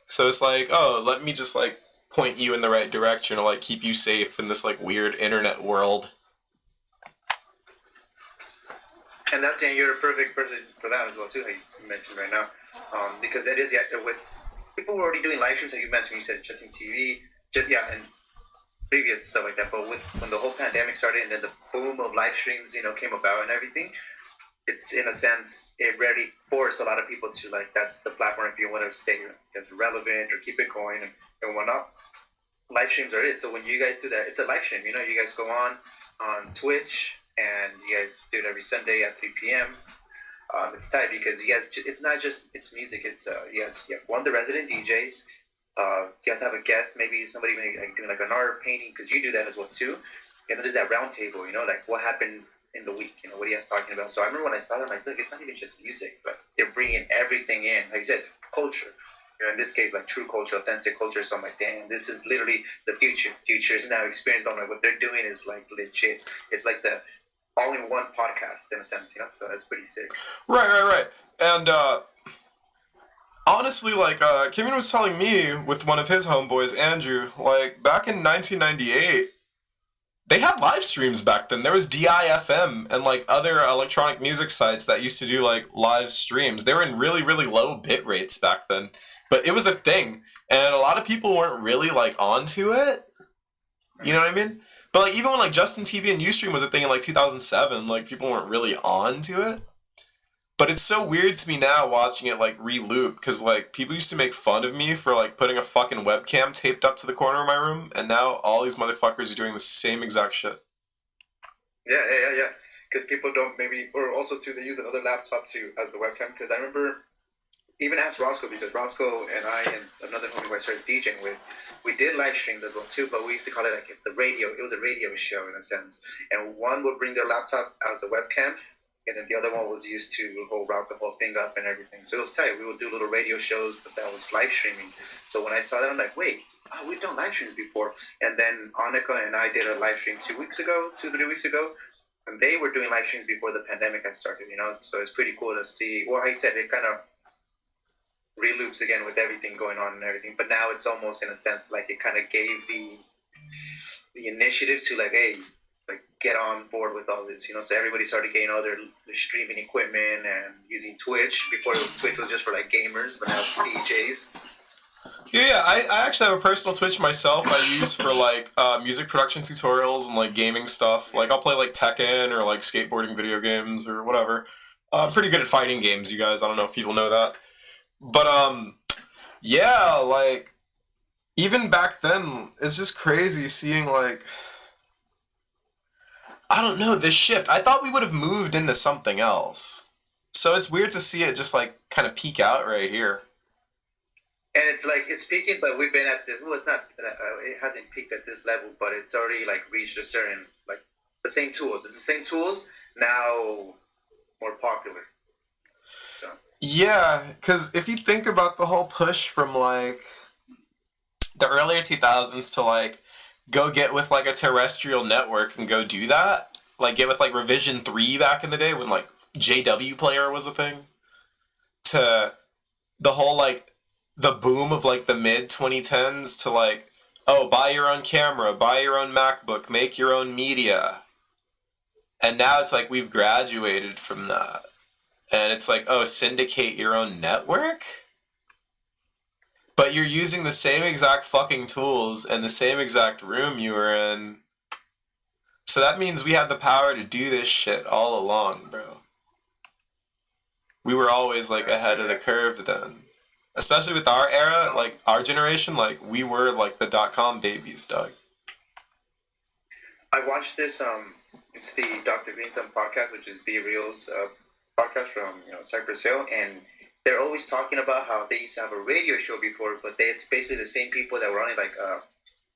So it's like, oh, let me just like point you in the right direction, or like keep you safe in this like weird internet world. And that's, and you're a perfect person for that as well too. How you mentioned right now, because that is, yeah, with people were already doing live streams, like you mentioned. You said just in TV, just, yeah, and previous stuff like that. But with when the whole pandemic started and then the boom of live streams, came about and everything, it's in a sense it really forced a lot of people to, like, that's the platform if you want to stay as relevant or keep it going and whatnot. Live streams are it. So when you guys do that, it's a live stream. You guys go on Twitch and you guys do it every Sunday at 3 p.m. It's tight because you guys, it's not just it's music. It's you guys, you have one of the resident DJs. You guys have a guest, maybe somebody doing like an art painting, because you do that as well too. And then there's that round table, like what happened in the week, what are you guys talking about? So I remember when I saw that, I'm like, look, it's not even just music, but they're bringing everything in. Like you said, culture. In this case, like true culture, authentic culture. So I'm like, damn, this is literally the future. Future is now experienced. I'm like, what they're doing is like legit. It's like the all-in-one podcast in a sense, So that's pretty sick. Right. And honestly, like Kimmy was telling me with one of his homeboys, Andrew, like back in 1998. They had live streams back then. There was DIFM and like other electronic music sites that used to do like live streams. They were in really, really low bit rates back then. But it was a thing. And a lot of people weren't really like onto it. You know what I mean? But like even when like Justin TV and Ustream was a thing in like 2007, like people weren't really onto it. But it's so weird to me now watching it like re-loop, because like people used to make fun of me for like putting a fucking webcam taped up to the corner of my room, and now all these motherfuckers are doing the same exact shit. Yeah. Because people don't maybe, or also too, they use another laptop too as the webcam. Because I remember, even asked Roscoe, because Roscoe and I and another homie who I started DJing with, we did live stream as well too, but we used to call it like the radio. It was a radio show in a sense, and one would bring their laptop as a webcam, and then the other one was used to route the whole thing up and everything. So it was tight. We would do little radio shows, but that was live streaming. So when I saw that, I'm like, wait, we've done live streams before. And then Annika and I did a live stream 3 weeks ago, and they were doing live streams before the pandemic had started, So it's pretty cool to see. Well, I said it kind of reloops again with everything going on and everything, but now it's almost in a sense like it kind of gave the initiative to like, hey, like get on board with all this, So everybody started getting all their streaming equipment and using Twitch. Before Twitch was just for like gamers, but now it's DJs. Yeah, I actually have a personal Twitch myself. I use for like music production tutorials and like gaming stuff. Like I'll play like Tekken or like skateboarding video games or whatever. I'm pretty good at fighting games, you guys. I don't know if people know that. But yeah, like even back then, it's just crazy seeing like, I don't know, this shift. I thought we would have moved into something else. So it's weird to see it just like kind of peak out right here. And it's like it's peaking, but we've been at this. Well, it's not. It hasn't peaked at this level, but it's already like reached a certain, like, the same tools. It's the same tools now, more popular. So. Yeah, because if you think about the whole push from like the earlier 2000s to like go get with like a terrestrial network and go do that, like get with like Revision 3 back in the day when like JW Player was a thing, to the whole like the boom of like the mid 2010s to like, oh, buy your own camera, buy your own MacBook, make your own media. And now it's like we've graduated from that. And it's like, oh, syndicate your own network? But you're using the same exact fucking tools and the same exact room you were in. So that means we had the power to do this shit all along, bro. We were always like ahead of the curve then. Especially with our era, like our generation, like we were like the .com babies, dog. I watched this. It's the Dr. Green Thumb podcast, which is Be Real's podcast from Cypress Hill, and they're always talking about how they used to have a radio show before, but it's basically the same people that were on it, like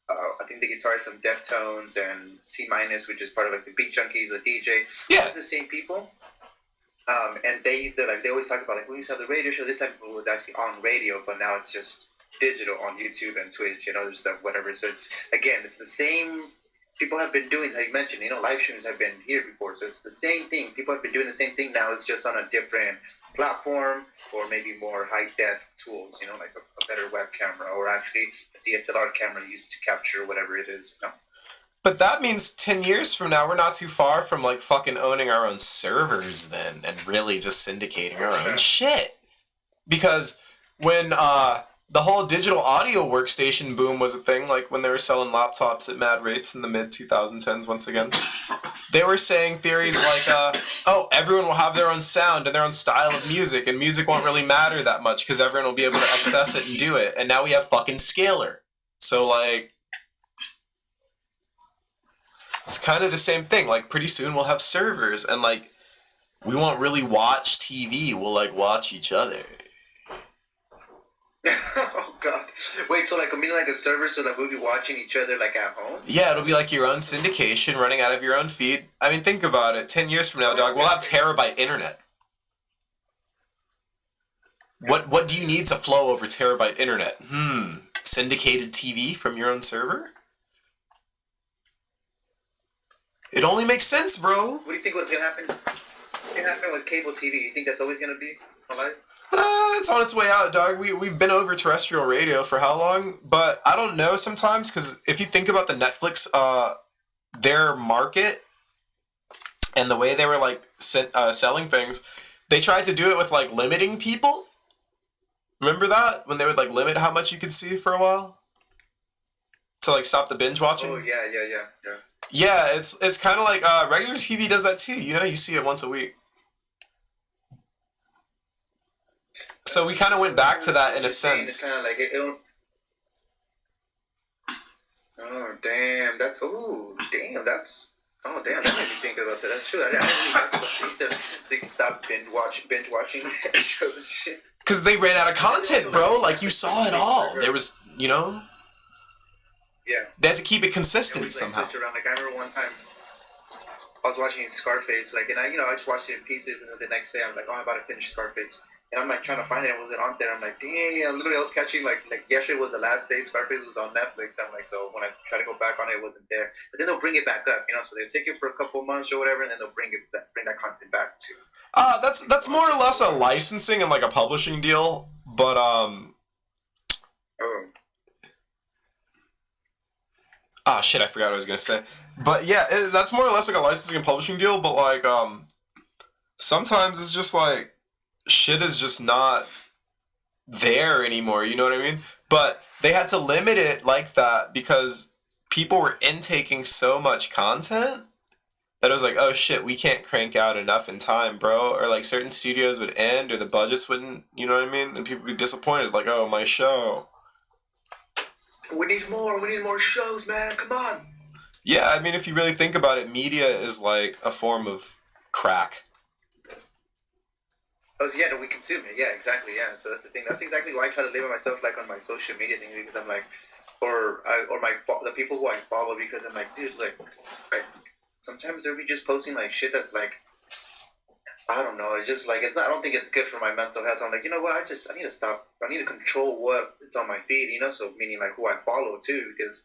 I think the guitarist from Deftones and C Minus, which is part of like the Beat Junkies, the DJ. Yeah. It's the same people. And they used to they always talk about like we used to have the radio show. This time it was actually on radio, but now it's just digital on YouTube and Twitch and other stuff, whatever. So it's the same. People have been doing, like you mentioned, live streams have been here before. So it's the same thing. People have been doing the same thing now. It's just on a different platform or maybe more high def tools. Like a better web camera or actually a DSLR camera used to capture whatever it is. But that means 10 years from now, we're not too far from like fucking owning our own servers then and really just syndicating our own shit. Because when the whole digital audio workstation boom was a thing, like when they were selling laptops at mad rates in the mid 2010s once again, they were saying theories like, everyone will have their own sound and their own style of music and music won't really matter that much because everyone will be able to access it and do it. And now we have fucking Scalar. So like, it's kind of the same thing. Like, pretty soon we'll have servers, and, like, we won't really watch TV. We'll, like, watch each other. Oh, God. Wait, so, like, I mean, like a server so that we'll be watching each other, like, at home? Yeah, it'll be, like, your own syndication running out of your own feed. I mean, think about it. 10 years from now, dog, we'll have terabyte internet. What do you need to flow over terabyte internet? Syndicated TV from your own server? It only makes sense, bro. What do you think was going to happen? What's going to happen with cable TV? You think that's always going to be alive? It's on its way out, dog. We've been over terrestrial radio for how long? But I don't know sometimes, because if you think about the Netflix, their market and the way they were, like, selling things, they tried to do it with, like, limiting people. Remember that? When they would, like, limit how much you could see for a while? To, like, stop the binge watching? Oh, yeah. Yeah, it's kind of like regular TV does that too. You see it once a week. So we kind of went back to that in a sense. It's kind of like it'll. Oh damn! That made me think about that. That's true. I didn't really have something so you can stop binge watching shows and shit. Because they ran out of content, bro. Like you saw it all. There was, Yeah. They had to keep it consistent somehow. Like, I remember one time I was watching Scarface, like, and I just watched it in pieces, and then the next day I'm like, I'm about to finish Scarface, and I'm like trying to find it, and was it on there? I'm like, dang, literally I was catching like yesterday was the last day Scarface was on Netflix. I'm like, so when I try to go back on it, it wasn't there. But then they'll bring it back up, so they'll take it for a couple months or whatever, and then they'll bring that content back too. That's more or less a licensing and like a publishing deal, but Ah, shit, I forgot what I was going to say. But yeah, that's more or less like a licensing and publishing deal, but like, sometimes it's just like, shit is just not there anymore, you know what I mean? But they had to limit it like that because people were intaking so much content that it was like, oh shit, we can't crank out enough in time, bro. Or like certain studios would end or the budgets wouldn't, you know what I mean? And people would be disappointed, like, oh, my show. We need more shows, man. Come on. Yeah, I mean, if you really think about it, media is like a form of crack. Oh, yeah, no, we consume it. Yeah, exactly. Yeah, so that's the thing. That's exactly why I try to limit myself, like, on my social media thing, because I'm like, the people who I follow, because I'm like, dude, like sometimes they'll be just posting like shit that's like, I don't know. It's just like it's not. I don't think it's good for my mental health. I'm like, you know what? I need to stop. I need to control what it's on my feed. So meaning like who I follow too, because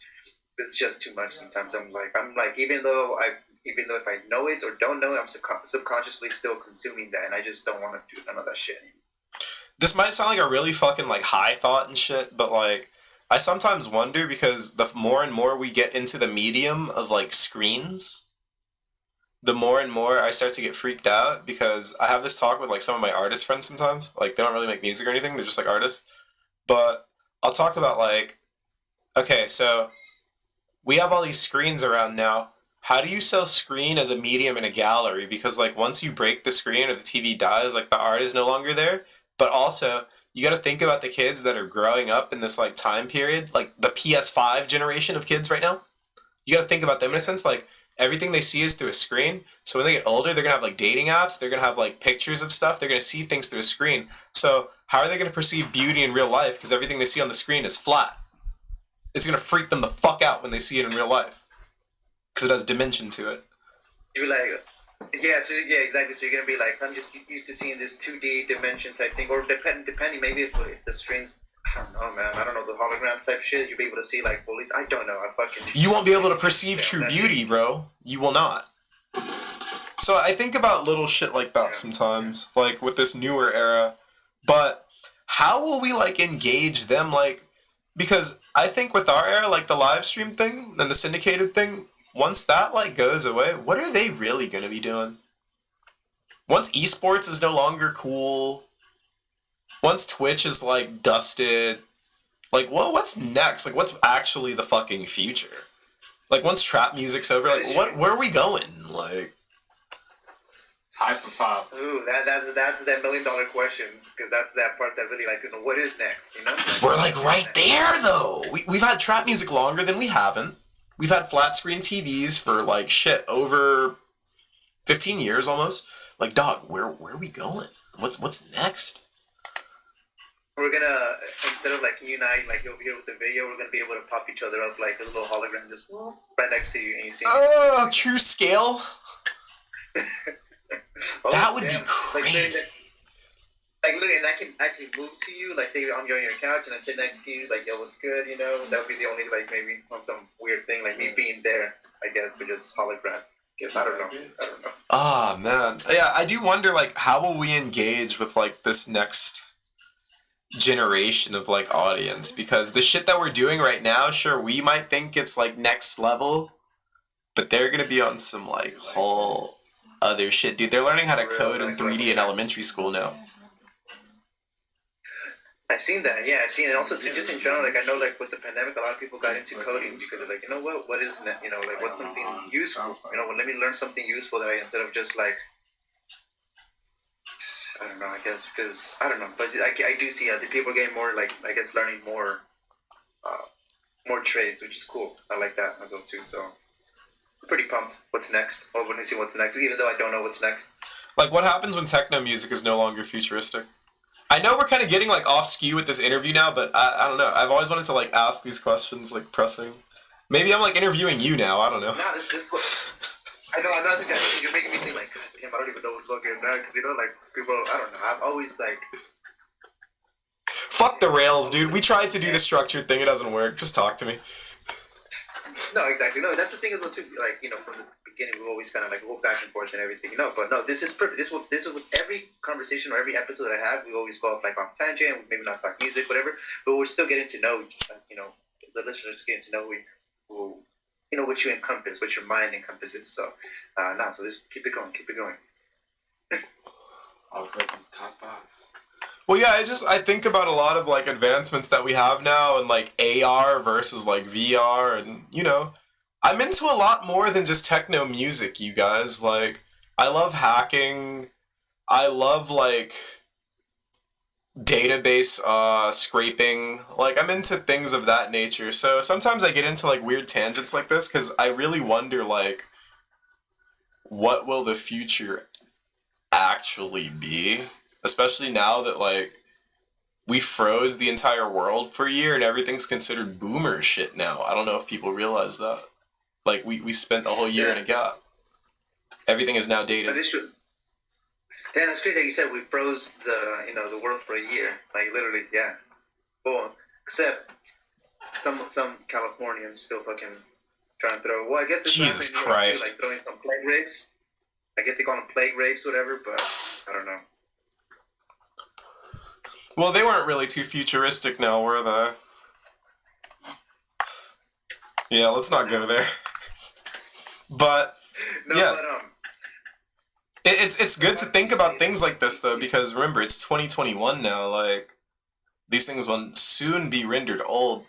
it's just too much. Sometimes I'm like, even though if I know it or don't know it, I'm subconsciously still consuming that, and I just don't want to do none of that shit anymore. This might sound like a really fucking like high thought and shit, but like I sometimes wonder because the more and more we get into the medium of like screens, the more and more I start to get freaked out because I have this talk with like some of my artist friends sometimes. Like they don't really make music or anything, they're just like artists. But I'll talk about like, okay, so we have all these screens around now. How do you sell screen as a medium in a gallery? Because like once you break the screen or the TV dies, like the art is no longer there. But also you got to think about the kids that are growing up in this like time period, like the PS5 generation of kids right now. You got to think about them in a sense, like everything they see is through a screen. So when they get older, they're going to have like dating apps. They're going to have like pictures of stuff. They're going to see things through a screen. So how are they going to perceive beauty in real life? Because everything they see on the screen is flat. It's going to freak them the fuck out when they see it in real life. Because it has dimension to it. You're like, yeah, exactly. So you're going to be like, so I'm just used to seeing this 2D dimension type thing. Or depending maybe if the screen's, I don't know, man. I don't know, the hologram type shit. You'll be able to see like bullies. I don't know. I fucking. You won't be able to perceive true beauty, bro. You will not. So I think about little shit like that sometimes, like with this newer era. But how will we like engage them? Like, because I think with our era, like the live stream thing and the syndicated thing, once that like goes away, what are they really gonna be doing? Once esports is no longer cool, once Twitch is like dusted, like what's next? Like what's actually the fucking future? Like once trap music's over, like where are we going? Like Hyperpop. Ooh, that's that $1 million question, because that's that part that really like, you know, what is next? You know, we're like right there though. We've had trap music longer than we haven't. We've had flat screen TVs for like shit over 15 years almost. Like dog, where are we going? What's next? We're gonna, instead of like you and I, like over here with the video, we're gonna be able to pop each other up like a little hologram just right next to you, and you see. Oh, true scale. Oh, that would damn. be crazy. Like literally, and I can move to you, like say I'm on your couch and I sit next to you, like yo, what's good, you know? That would be the only like maybe on some weird thing, like me being there, I guess, but just hologram. Guess I don't know. Ah, man. Yeah, I do wonder like how will we engage with like this next generation of like audience, because the shit that we're doing right now, sure, we might think it's like next level, but they're gonna be on some like whole other shit, dude. They're learning how to code in 3D in elementary school now. I've seen that, yeah, I've seen it. Also, too, just in general, like I know, like with the pandemic, a lot of people got into coding because of like, you know what is, you know, like what's something useful, you know, let me learn something useful that instead of just like, I don't know, I guess, because I don't know, but I do see the people getting more like, I guess, learning more trades, which is cool. I like that as well too. So I'm pretty pumped. What's next? Oh, when we see what's next, even though I don't know what's next. Like, what happens when techno music is no longer futuristic? I know we're kind of getting like off skew with this interview now, but I don't know. I've always wanted to like ask these questions, like pressing. Maybe I'm like interviewing you now. I don't know. Nah, this what. I know. I'm not thinking. You're making me think like, damn, I don't even know what's going on now. Because you know, like people. I don't know. I've always like. Fuck the rails, dude. We tried to do the structured thing. It doesn't work. Just talk to me. No, exactly. No, that's the thing as well too. Like, you know, from the beginning, we've always kind of like go back and forth and everything. No, but no, this is perfect. This is with every conversation or every episode that I have. We always go off like on tangent. Maybe not talk music, whatever. But we're still getting to know. You know, the listeners getting to know who you know, what you encompass, what your mind encompasses. So, so this keep it going, keep it going. I'll break the top 5. Well, yeah, I think about a lot of like advancements that we have now, and like AR versus like VR, and you know, I'm into a lot more than just techno music, you guys. Like, I love hacking. I love like database scraping. Like, I'm into things of that nature. So sometimes I get into like weird tangents like this because I really wonder like, what will the future actually be? Especially now that like we froze the entire world for a year and everything's considered boomer shit now. I don't know if people realize that. Like we spent a whole year in a gap. Everything is now dated. Yeah, that's crazy. Like you said, we froze the world for a year. Like literally, yeah. Well, except some Californians still fucking trying to throw. Well, I guess this Jesus Christ. Too, like throwing some plague rapes. I guess they call them plague rapes, whatever. But I don't know. Well, they weren't really too futuristic now, were they? Yeah, let's not go there. But no, yeah. But, it's good to think about things like this though, because remember it's 2021 now. Like these things will soon be rendered old.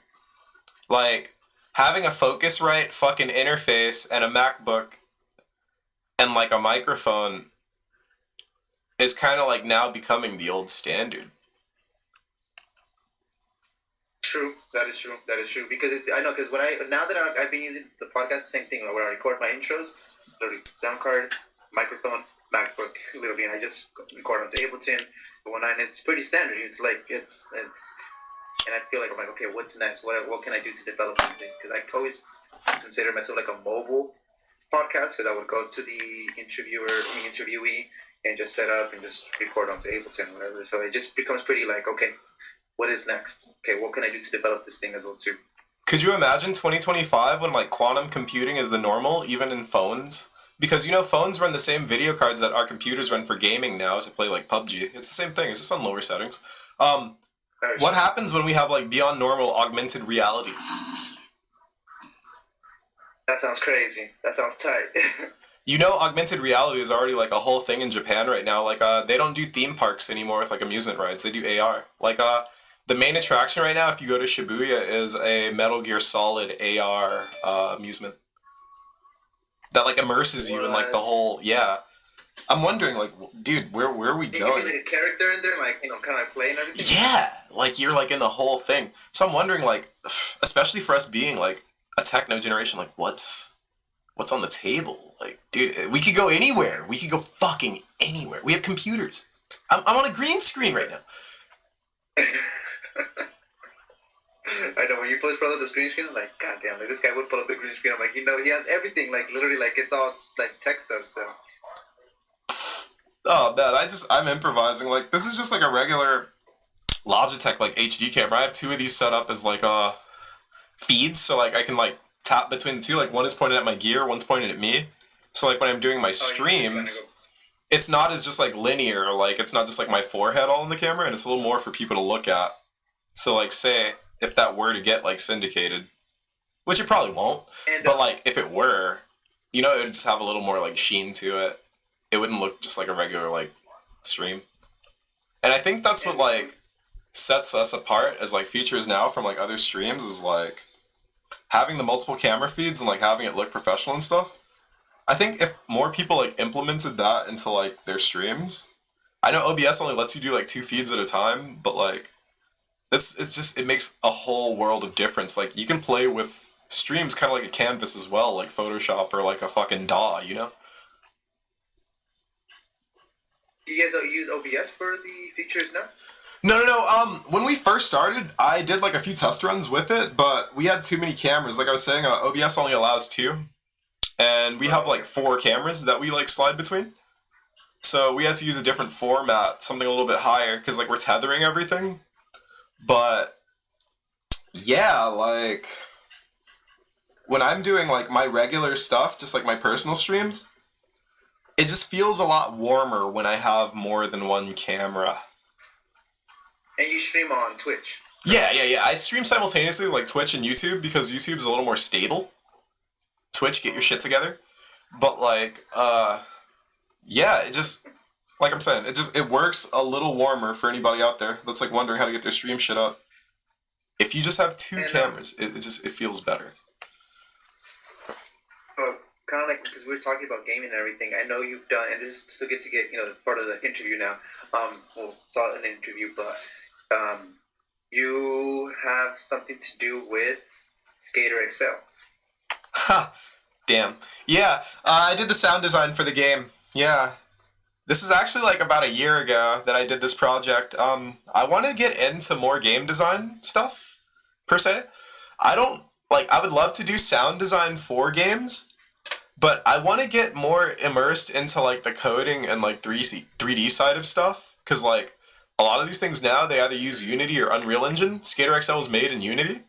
Like having a Focusrite fucking interface and a MacBook and like a microphone is kind of like now becoming the old standard. True. That is true. That is true. Because I know, because now that I've been using the podcast, same thing. When I record my intros, literally sound card, microphone, MacBook, literally, and I just record onto Ableton. But when it's pretty standard. It's like it's, and I feel like I'm like, okay, what's next? What can I do to develop something? Because I always consider myself like a mobile podcast, because I would go to the interviewee, and just set up and just record onto Ableton or whatever. So it just becomes pretty like, okay, what is next? Okay, what can I do to develop this thing as well too? Could you imagine 2025 when like quantum computing is the normal, even in phones? Because you know phones run the same video cards that our computers run for gaming now to play like PUBG. It's the same thing. It's just on lower settings. What happens when we have like beyond normal augmented reality? That sounds crazy. That sounds tight. You know, augmented reality is already like a whole thing in Japan right now. Like, they don't do theme parks anymore with like amusement rides. They do AR. Like, the main attraction right now, if you go to Shibuya, is a Metal Gear Solid AR amusement that like immerses you in like the whole. Yeah, I'm wondering, like, dude, where are we going? You can be like a character in there, like, you know, kind of playing everything. Yeah, like you're like in the whole thing. So I'm wondering, like, especially for us being like a techno generation, like what's on the table? Like, dude, we could go anywhere. We could go fucking anywhere. We have computers. I'm on a green screen right now. I know, when you first brought up the screen screen, I'm like, god damn, like this guy would put up the green screen. I'm like, you know, he has everything, like literally, like it's all like tech stuff. So. Oh man, I'm improvising. Like this is just like a regular Logitech like HD camera. I have two of these set up as like feeds, so like I can like tap between the two. Like one is pointed at my gear, one's pointed at me. So like when I'm doing my streams, it's not as just like linear. Like it's not just like my forehead all in the camera, and it's a little more for people to look at. So like say if that were to get like syndicated, which it probably won't, but like if it were, you know, it would just have a little more like sheen to it. It wouldn't look just like a regular like stream. And I think that's what like sets us apart as like features now from like other streams is like having the multiple camera feeds and like having it look professional and stuff. I think if more people like implemented that into like their streams, I know OBS only lets you do like 2 feeds at a time, but like it's just, it makes a whole world of difference. Like you can play with streams kind of like a canvas as well, like Photoshop or like a fucking DAW, you know? Do you guys use OBS for the features now? No. When we first started, I did like a few test runs with it, but we had too many cameras. Like I was saying, OBS only allows 2, and we have like 4 cameras that we like slide between. So we had to use a different format, something a little bit higher, because like we're tethering everything. But yeah, like when I'm doing like my regular stuff, just like my personal streams, it just feels a lot warmer when I have more than one camera. And you stream on Twitch? Yeah. I stream simultaneously with like Twitch and YouTube because YouTube's a little more stable. Twitch, get your shit together. But like, yeah, it just, like I'm saying, it works a little warmer for anybody out there that's like wondering how to get their stream shit up. If you just have 2 cameras, it feels better. Kind of like, because we were talking about gaming and everything, I know you've done, and this is still get to get, you know, part of the interview now, well, saw an interview, but you have something to do with Skater XL. Ha! Damn. Yeah, I did the sound design for the game. Yeah. This is actually like about a year ago that I did this project. I want to get into more game design stuff, per se. I would love to do sound design for games, but I want to get more immersed into like the coding and like 3D side of stuff, because like a lot of these things now, they either use Unity or Unreal Engine. Skater XL was made in Unity.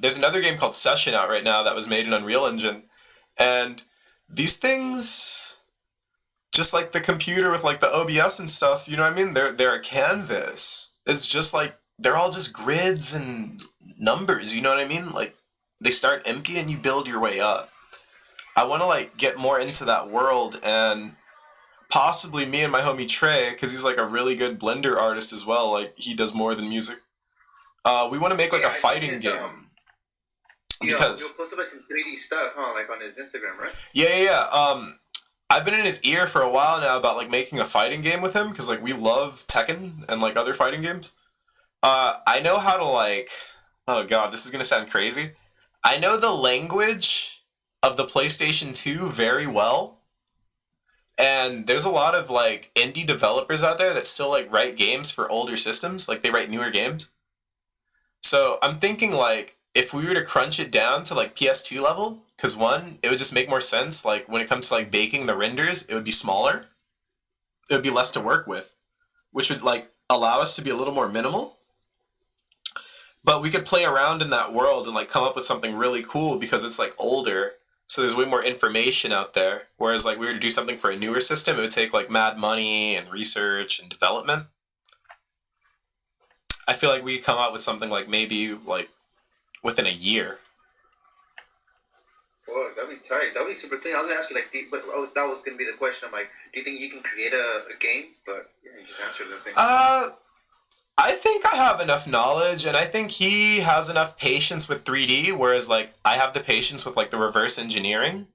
There's another game called Session out right now that was made in Unreal Engine, and these things, just like the computer with like the OBS and stuff, you know what I mean? They're a canvas. It's just like, they're all just grids and numbers, you know what I mean? Like, they start empty and you build your way up. I want to like get more into that world, and possibly me and my homie Trey, because he's like a really good Blender artist as well, like he does more than music. We want to make like a fighting game. Because you'll post up like some 3D stuff, huh? Like on his Instagram, right? Yeah. I've been in his ear for a while now about like making a fighting game with him, because like we love Tekken and like other fighting games. I know how to like, oh god, this is gonna sound crazy. I know the language of the PlayStation 2 very well, And there's a lot of like indie developers out there that still like write games for older systems, like they write newer games. So I'm thinking like if we were to crunch it down to like PS2 level, because one, it would just make more sense. Like when it comes to like baking the renders, it would be smaller. It would be less to work with, which would like allow us to be a little more minimal. But we could play around in that world and like come up with something really cool because it's like older. So there's way more information out there. Whereas like we were to do something for a newer system, it would take like mad money and research and development. I feel like we could come out with something like maybe like within a year. Well, that'd be tight. That'd be super clean. I was gonna ask you like, that was gonna be the question. I'm like, do you think you can create a game? But yeah, you just answered the thing. I think I have enough knowledge, and I think he has enough patience with 3D, whereas like I have the patience with like the reverse engineering.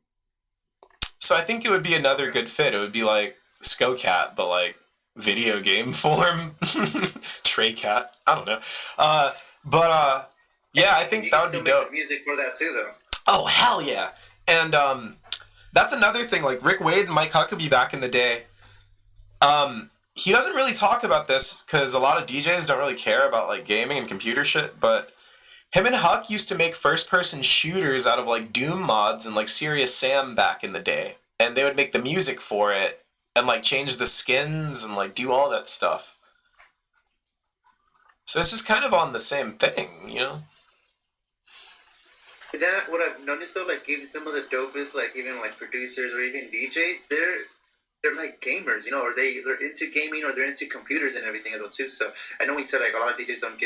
So I think it would be another good fit. It would be like Scocat, but like video game form. Tray Cat. I don't know. Yeah, I think that would be dope. Music for that too, though. Oh hell yeah! And that's another thing. Like Rick Wade and Mike Huckabee back in the day. He doesn't really talk about this because a lot of DJs don't really care about like gaming and computer shit, but him and Huck used to make first-person shooters out of like Doom mods and like Serious Sam back in the day, and they would make the music for it and like change the skins and like do all that stuff. So it's just kind of on the same thing, you know? But then what I've noticed though, like even some of the dopest, like even like producers or even DJs, they're like gamers, you know, or they're into gaming or they're into computers and everything as well too. So I know we said like a lot of DJs don't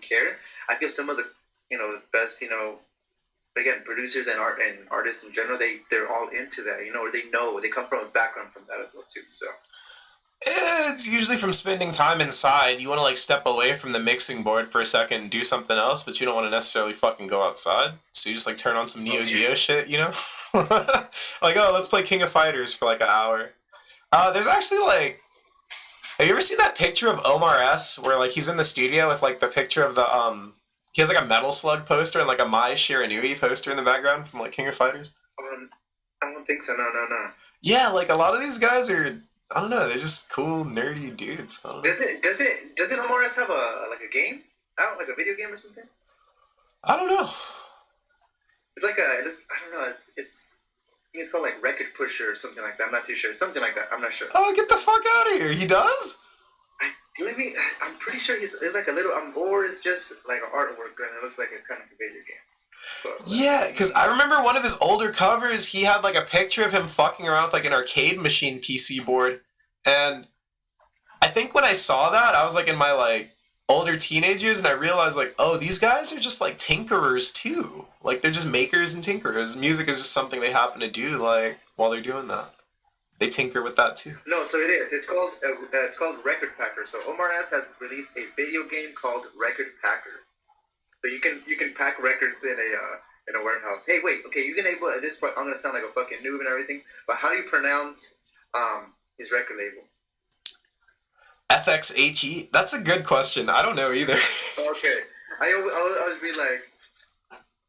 care. I feel some of the the best again producers and artists in general, they're all into that, or they come from a background from that as well too. So it's usually from spending time inside. You want to like step away from the mixing board for a second and do something else, but you don't want to necessarily fucking go outside. So you just like turn on some Neo Geo shit, you know? Like, oh, let's play King of Fighters for like an hour. There's actually like, have you ever seen that picture of Omar S where like he's in the studio with like the picture of the he has like a Metal Slug poster and like a Mai Shiranui poster in the background from like King of Fighters? I don't think so. No. Yeah, like a lot of these guys are, I don't know, they're just cool nerdy dudes. Doesn't Omar S have a game out, like a video game or something? I don't know. It's like I don't know. I think it's called like Record Pusher or something like that. I'm not too sure. Something like that. I'm not sure. Oh, get the fuck out of here! He does? I'm pretty sure it's like a little, or it's just like an artwork and it looks like a kind of a video game. But, yeah, because I remember one of his older covers, he had like a picture of him fucking around with like an arcade machine PC board. And I think when I saw that, I was like in my like older teenage years and I realized like, oh, these guys are just like tinkerers too. Like they're just makers and tinkerers. Music is just something they happen to do like while they're doing that. They tinker with that too. No, so it is. It's called Record Packer. So Omar S has released a video game called Record Packer. So you can pack records in a warehouse. Hey, wait, okay, you can able at this point. I'm gonna sound like a fucking noob and everything, but how do you pronounce his record label? FXHE? That's a good question. I don't know either. Okay, I always be like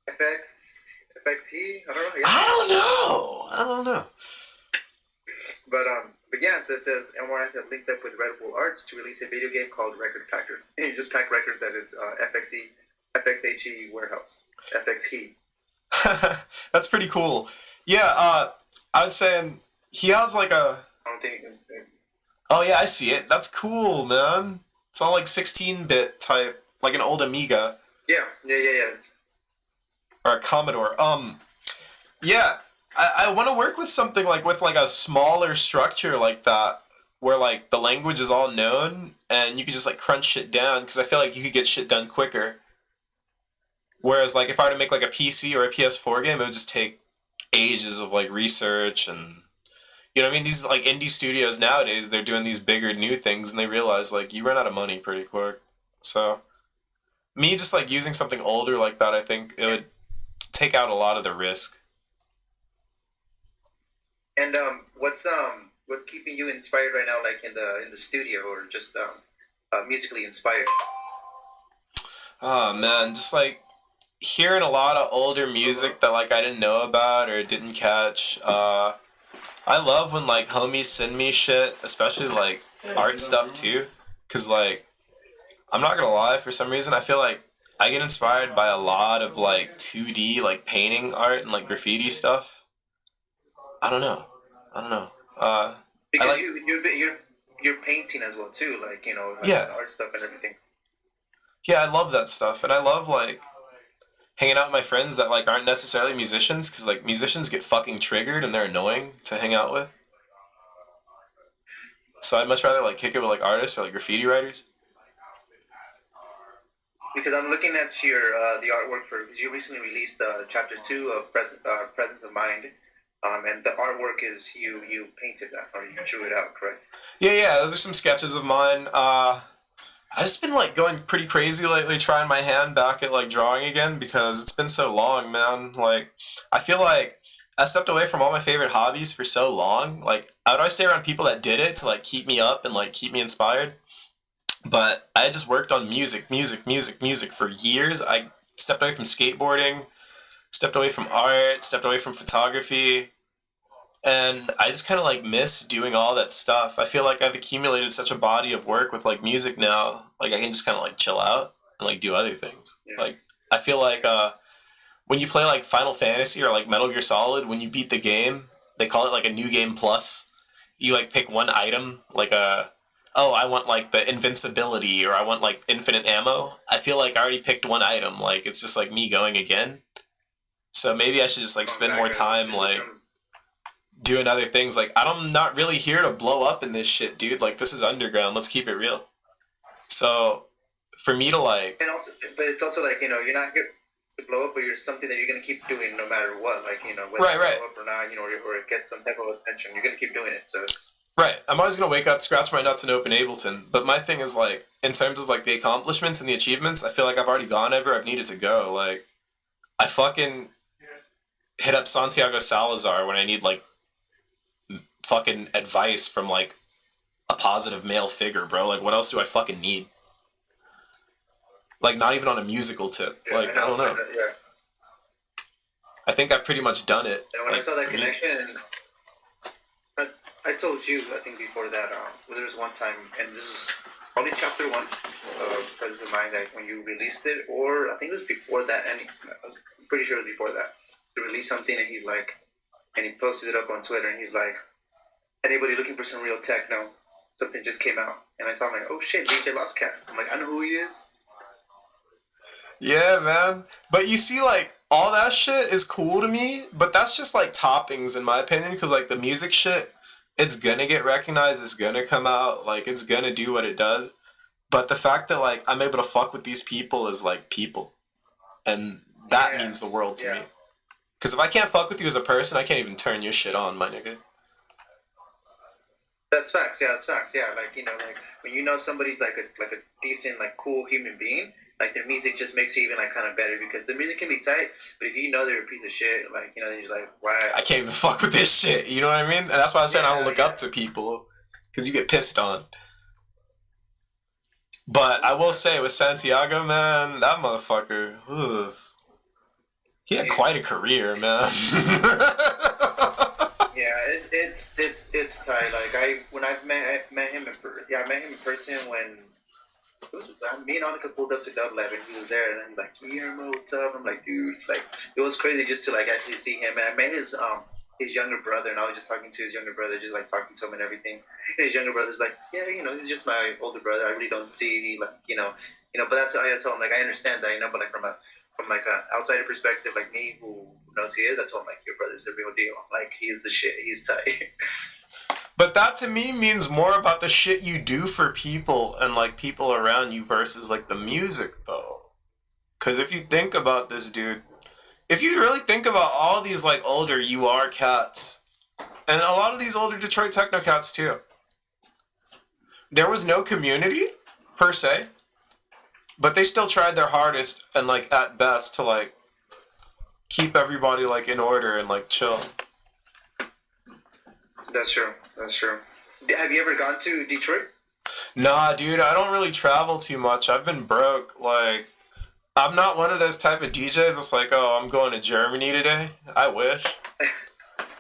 FXE. I don't know. Yeah. I don't know. But yeah, so it says MRS has linked up with Red Bull Arts to release a video game called Record Packer. And you just pack records at his FXHE warehouse. FXHE. That's pretty cool. Yeah, I was saying he has like a. I don't think. Oh yeah, I see it. That's cool, man. It's all like 16-bit type, like an old Amiga. Yeah. Or a Commodore. Yeah. I want to work with something like with like a smaller structure like that, where like the language is all known and you can just like crunch shit down, because I feel like you could get shit done quicker. Whereas like if I were to make like a PC or a PS4 game, it would just take ages of like research and, you know what I mean? These like indie studios nowadays, they're doing these bigger new things and they realize like you run out of money pretty quick. So me just like using something older like that, I think it would take out a lot of the risk. And what's keeping you inspired right now, like in the studio, or just musically inspired? Oh man, just like hearing a lot of older music that like I didn't know about or didn't catch. I I love when like homies send me shit, especially like art stuff too, cause like I'm not gonna lie, for some reason I feel like I get inspired by a lot of like 2D like painting art and like graffiti stuff. I don't know. Because I like you're painting as well too, like like yeah. art stuff and everything. Yeah, I love that stuff, and I love like hanging out with my friends that like aren't necessarily musicians, because like musicians get fucking triggered and they're annoying to hang out with. So I'd much rather like kick it with like artists or like graffiti writers. Because I'm looking at your the artwork for, because you recently released chapter 2 of Presence of Mind, and the artwork is you painted that or you drew it out, correct? Yeah, those are some sketches of mine. I've just been like going pretty crazy lately, trying my hand back at like drawing again because it's been so long, man. Like I feel like I stepped away from all my favorite hobbies for so long. Like I would always stay around people that did it to like keep me up and like keep me inspired. But I had just worked on music for years. I stepped away from skateboarding, stepped away from art, stepped away from photography, and I just kind of like miss doing all that stuff. I feel like I've accumulated such a body of work with like music now. Like I can just kind of like chill out and like do other things. Yeah. Like I feel like when you play like Final Fantasy or like Metal Gear Solid, when you beat the game, they call it like a new game plus. You like pick one item, like I want like the invincibility or I want like infinite ammo. I feel like I already picked one item. Like it's just like me going again. So maybe I should just like spend more time like doing other things. Like I'm not really here to blow up in this shit, dude. Like this is underground. Let's keep it real. So for me to like, And also, but it's also like you're not here to blow up, but you're something that you're gonna keep doing no matter what. Like whether Right. you blow up or not, or it gets some type of attention, you're gonna keep doing it. So it's, right, I'm always gonna wake up, scratch my nuts, and open Ableton. But my thing is like, in terms of like the accomplishments and the achievements, I feel like I've already gone ever I've needed to go. Like I fucking hit up Santiago Salazar when I need like fucking advice from like a positive male figure, bro. Like what else do I fucking need? Like not even on a musical tip. yeah, Like I don't know. Yeah. I think I've pretty much done it. And when like, I saw that for me. connection, I told you, I think before that, there was one time, and this is probably chapter 1 of Presence of Mind, like when you released it, or I think it was before that, and I'm pretty sure it was before that. You released something, and he's like, and he posted it up on Twitter, and he's like, anybody looking for some real techno? Something just came out, and I saw him like, oh shit, DJ Lostcat. I'm like, I know who he is. Yeah, man. But you see, like, all that shit is cool to me, but that's just, like, toppings, in my opinion, because, like, the music shit, it's gonna get recognized, it's gonna come out, like, it's gonna do what it does. But the fact that, like, I'm able to fuck with these people is, like, people. And that means the world to me. Because if I can't fuck with you as a person, I can't even turn your shit on, my nigga. That's facts. Yeah, that's facts. Yeah, like like when somebody's like a decent, like cool human being, like their music just makes you even like kind of better because the music can be tight, but if they're a piece of shit, like then you're like, why? I can't even fuck with this shit. You know what I mean? And that's why I said I don't look up to people because you get pissed on. But I will say with Santiago, man, that motherfucker, ugh, he had quite a career, man. Yeah, it's tight. Like when I met him in person when me and Annika pulled up to Dub Lab and he was there and I'm like, Guillermo, what's up? I'm like, dude, like it was crazy just to like actually see him. And I met his younger brother and I was just talking to his younger brother, just like talking to him and everything. And his younger brother's like, yeah, he's just my older brother. I really don't see like but that's I told him like I understand that, but like from like an outsider perspective, like me who knows he is, I told him like your brother's the real deal. Like he's the shit. He's tight. But that to me means more about the shit you do for people and like people around you versus like the music though. Because if you think about this, dude, if you really think about all these like older UR cats and a lot of these older Detroit techno cats too, there was no community per se, but they still tried their hardest and like at best to like keep everybody like in order and like chill. That's true. That's true. Have you ever gone to Detroit? Nah, dude, I don't really travel too much. I've been broke. Like, I'm not one of those type of DJs that's like, oh, I'm going to Germany today. I wish.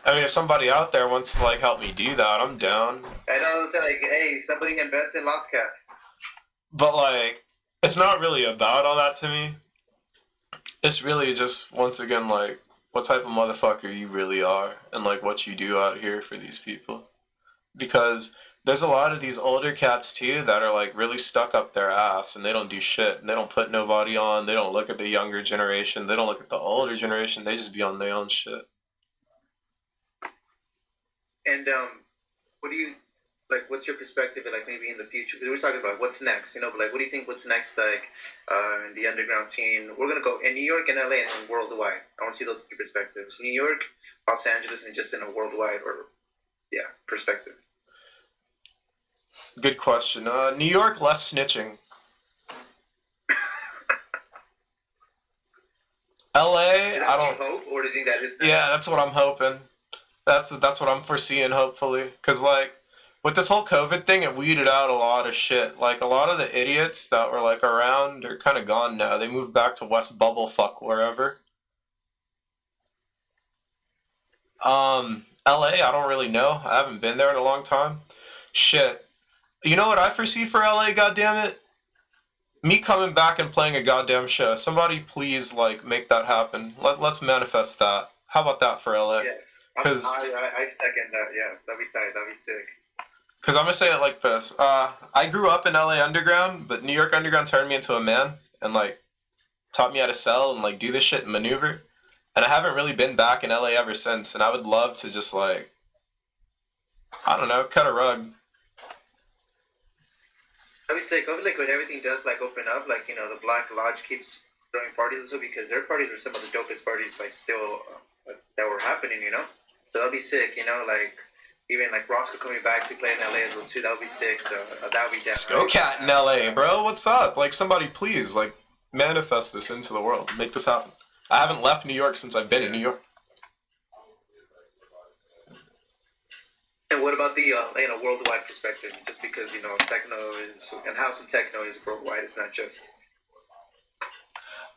I mean, if somebody out there wants to like help me do that, I'm down. I know, say like, hey, somebody invest in Lostcat. But like, it's not really about all that to me. It's really just, once again, like, what type of motherfucker you really are and like what you do out here for these people. Because there's a lot of these older cats too that are like really stuck up their ass and they don't do shit. And they don't put nobody on. They don't look at the younger generation. They don't look at the older generation. They just be on their own shit. And what do you like? What's your perspective, like maybe in the future? Because we're talking about what's next, you know. But like, what do you think? What's next, like in the underground scene? We're gonna go in New York and LA and worldwide. I want to see those two perspectives: New York, Los Angeles, and just in a worldwide or perspective. Good question. New York, less snitching. LA, Is that I what don't. you hope, or do you think that is? Yeah, that's what I'm hoping. That's what I'm foreseeing, hopefully. Because, like, with this whole COVID thing, it weeded out a lot of shit. Like, a lot of the idiots that were, like, around are kind of gone now. They moved back to West Bubblefuck, wherever. LA, I don't really know. I haven't been there in a long time. Shit. You know what I foresee for LA, goddammit? Me coming back and playing a goddamn show. Somebody please, like, make that happen. Let's manifest that. How about that for LA? Yes. Because I second that. Yes, that'd be tight. That'd be sick. I'm gonna say it like this. I grew up in LA Underground, but New York Underground turned me into a man and like taught me how to sell and like do this shit and maneuver. And I haven't really been back in LA ever since. And I would love to just like, I don't know, cut a rug. That'd be sick. I feel like when everything does like open up, like you know, the Black Lodge keeps throwing parties and stuff because their parties are some of the dopest parties like still that were happening. You know, so that'd be sick. You know, like. Even like Roscoe coming back to play in LA as well too, that would be sick. So that would be down. Cat in LA, bro. What's up? Like somebody please like manifest this into the world. Make this happen. I haven't left New York since I've been in New York. And what about the you know worldwide perspective? Just because you know techno is and house and techno is worldwide. It's not just.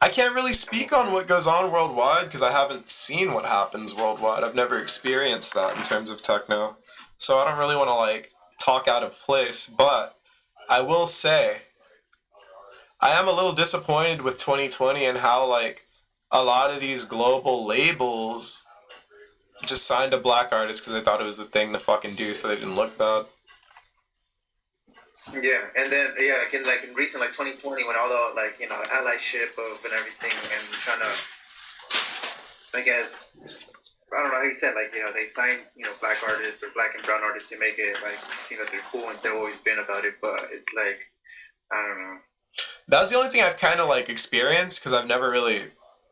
I can't really speak on what goes on worldwide because I haven't seen what happens worldwide. I've never experienced that in terms of techno. So I don't really want to like talk out of place, but I will say I am a little disappointed with 2020 and how like a lot of these global labels just signed a black artist because they thought it was the thing to fucking do so they didn't look bad. Yeah, and then like in recent like 2020 when all the like you know allyship of and everything and trying to I guess I don't know how you said like you know they sign you know black artists or black and brown artists to make it like seem that they're cool and they've always been about it, but it's like I don't know. That's the only thing I've kind of like experienced because I've never really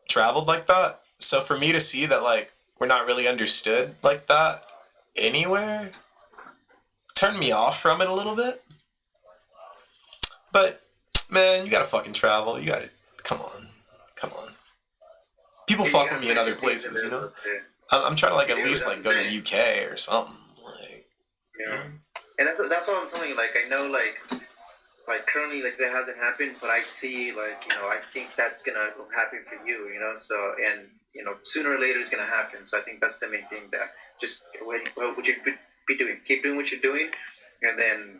traveled like that. So for me to see that like we're not really understood like that anywhere turned me off from it a little bit. But, man, you gotta fucking travel. You gotta, come on. People fuck with me in other places, you know? I'm trying to, like, at least, like, go to the UK or something. Like, yeah. And that's what I'm telling you. Like, I know, like currently, like, that hasn't happened, but I see, like, you know, I think that's gonna happen for you, you know? So, and, you know, sooner or later it's gonna happen. So I think that's the main thing that just, what you be doing. Keep doing what you're doing, and then,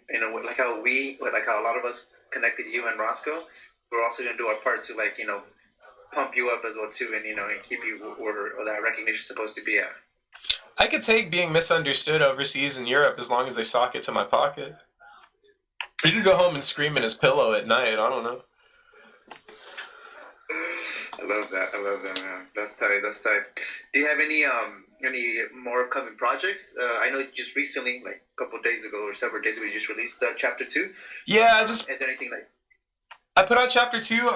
you know, like how a lot of us connected you and Roscoe, we're also gonna do our part to like, you know, pump you up as well too, and you know, and keep you where that recognition is supposed to be at. I could take being misunderstood overseas in Europe as long as they sock it to my pocket. He could go home and scream in his pillow at night. I don't know. I love that, man. That's tight. Do you have any more upcoming projects? I know just recently, like a couple of days ago or several days ago, you just released chapter 2. Yeah, is there anything like? I put out chapter 2.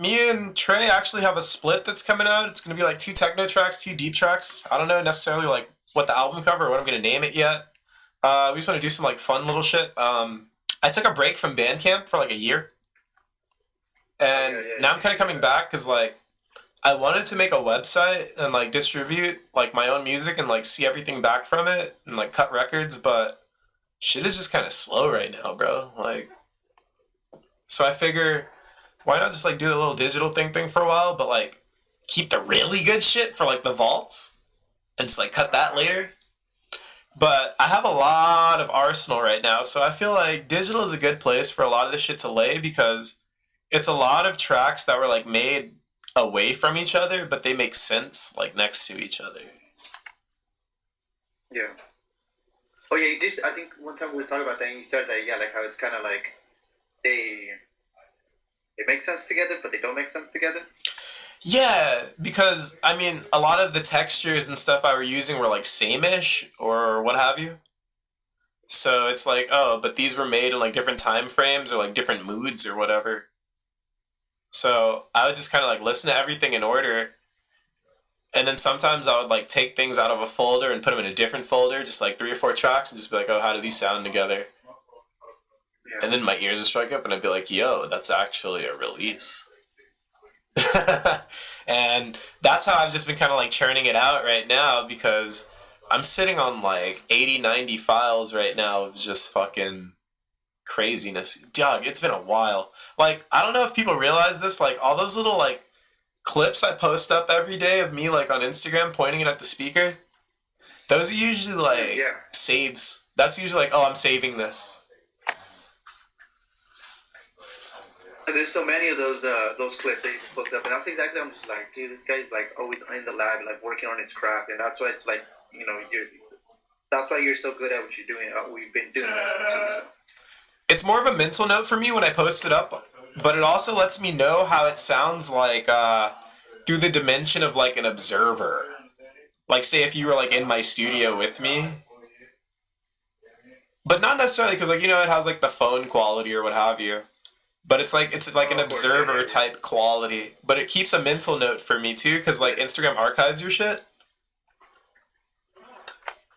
Me and Trey actually have a split that's coming out. It's gonna be like 2 techno tracks, 2 deep tracks. I don't know necessarily like what the album cover or what I'm gonna name it yet. We just want to do some like fun little shit. I took a break from Bandcamp for like a year. And now I'm kind of coming back because, like, I wanted to make a website and, like, distribute, like, my own music and, like, see everything back from it and, like, cut records, but shit is just kind of slow right now, bro. Like, so I figure, why not just, like, do the little digital thing for a while, but, like, keep the really good shit for, like, the vaults? and just like cut that later. But I have a lot of arsenal right now, so I feel like digital is a good place for a lot of this shit to lay because it's a lot of tracks that were like made away from each other, but they make sense like next to each other. Yeah. Oh yeah, you just. I think one time we were talking about that, and you said that like how it's kind of like they make sense together, but they don't make sense together. Yeah, because I mean, a lot of the textures and stuff I were using were like same-ish or what have you. So it's like, oh, but these were made in like different time frames or like different moods or whatever. So I would just kind of like listen to everything in order. And then sometimes I would like take things out of a folder and put them in a different folder, just like 3 or 4 tracks, and just be like, oh, how do these sound together? Yeah. And then my ears would strike up and I'd be like, yo, that's actually a release. And that's how I've just been kind of like churning it out right now because I'm sitting on like 80, 90 files right now of just fucking craziness. Doug, it's been a while. Like, I don't know if people realize this, like all those little like clips I post up every day of me like on Instagram pointing it at the speaker, those are usually like saves. That's usually like, oh, I'm saving this. There's so many of those clips that you can post up, and that's exactly what I'm just like, dude, this guy's like always in the lab, like working on his craft, and that's why it's like, you know, that's why you're so good at what you're doing. We've been doing that too. So. It's more of a mental note for me when I post it up, but it also lets me know how it sounds like through the dimension of like an observer. Like, say if you were like in my studio with me, but not necessarily because like, you know, it has like the phone quality or what have you. But it's like an observer type quality. But it keeps a mental note for me too, because like Instagram archives your shit.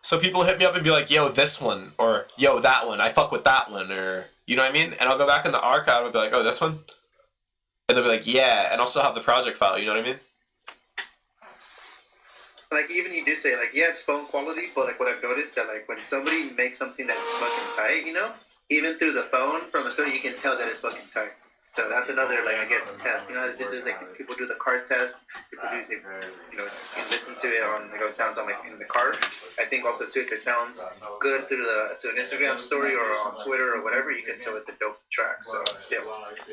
So people hit me up and be like, yo, this one, or yo, that one, I fuck with that one, or you know what I mean? And I'll go back in the archive and be like, oh, this one? And they'll be like, yeah, and I'll still have the project file, you know what I mean? Like, even you do say, like, yeah, it's phone quality, but like what I've noticed that like when somebody makes something that's fucking tight, you know? Even through the phone from a studio, you can tell that it's fucking tight. So that's another, like, I guess, test. You know, there's like people do the car test. People do, you know, you can listen to it on, like, how it sounds on like in the car. I think also too, if it sounds good through to an Instagram story or on Twitter or whatever, you can tell it's a dope track. So still.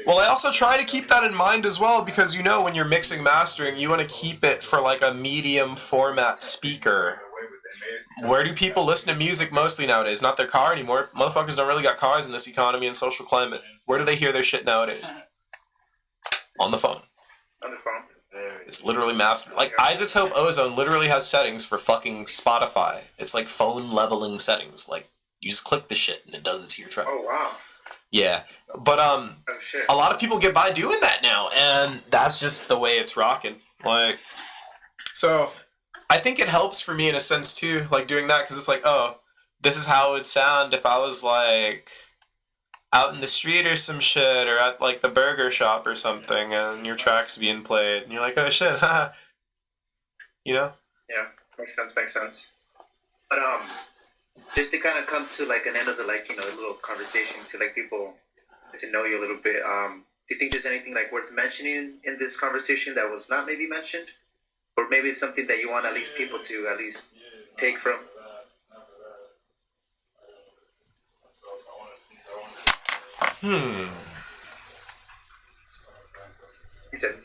Well, I also try to keep that in mind as well because you know when you're mixing mastering, you want to keep it for like a medium format speaker. Where do people listen to music mostly nowadays? Not their car anymore. Motherfuckers don't really got cars in this economy and social climate. Where do they hear their shit nowadays? On the phone. On the phone. It's literally mastered. Like, Isotope Ozone literally has settings for fucking Spotify. It's like phone leveling settings. Like, you just click the shit and it does it to your track. Oh, wow. Yeah. But, a lot of people get by doing that now, and that's just the way it's rocking. Like, so I think it helps for me in a sense too, like doing that, because it's like, oh, this is how it would sound if I was like out in the street or some shit, or at like the burger shop or something, and your track's being played, and you're like, oh shit, haha. You know? Yeah, makes sense. But just to kind of come to like an end of the like, you know, a little conversation to like people get to know you a little bit. Do you think there's anything like worth mentioning in this conversation that was not maybe mentioned? Or maybe it's something that you want at least people to at least take from. He said,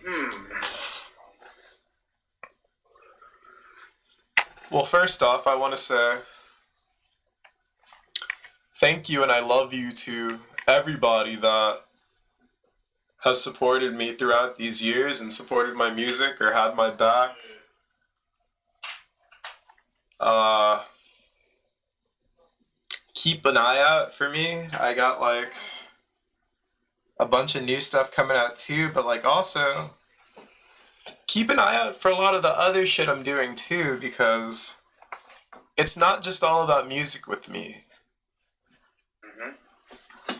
Well, first off, I want to say thank you and I love you to everybody that has supported me throughout these years and supported my music or had my back. Keep an eye out for me. I got like a bunch of new stuff coming out too, but like also keep an eye out for a lot of the other shit I'm doing too, because it's not just all about music with me.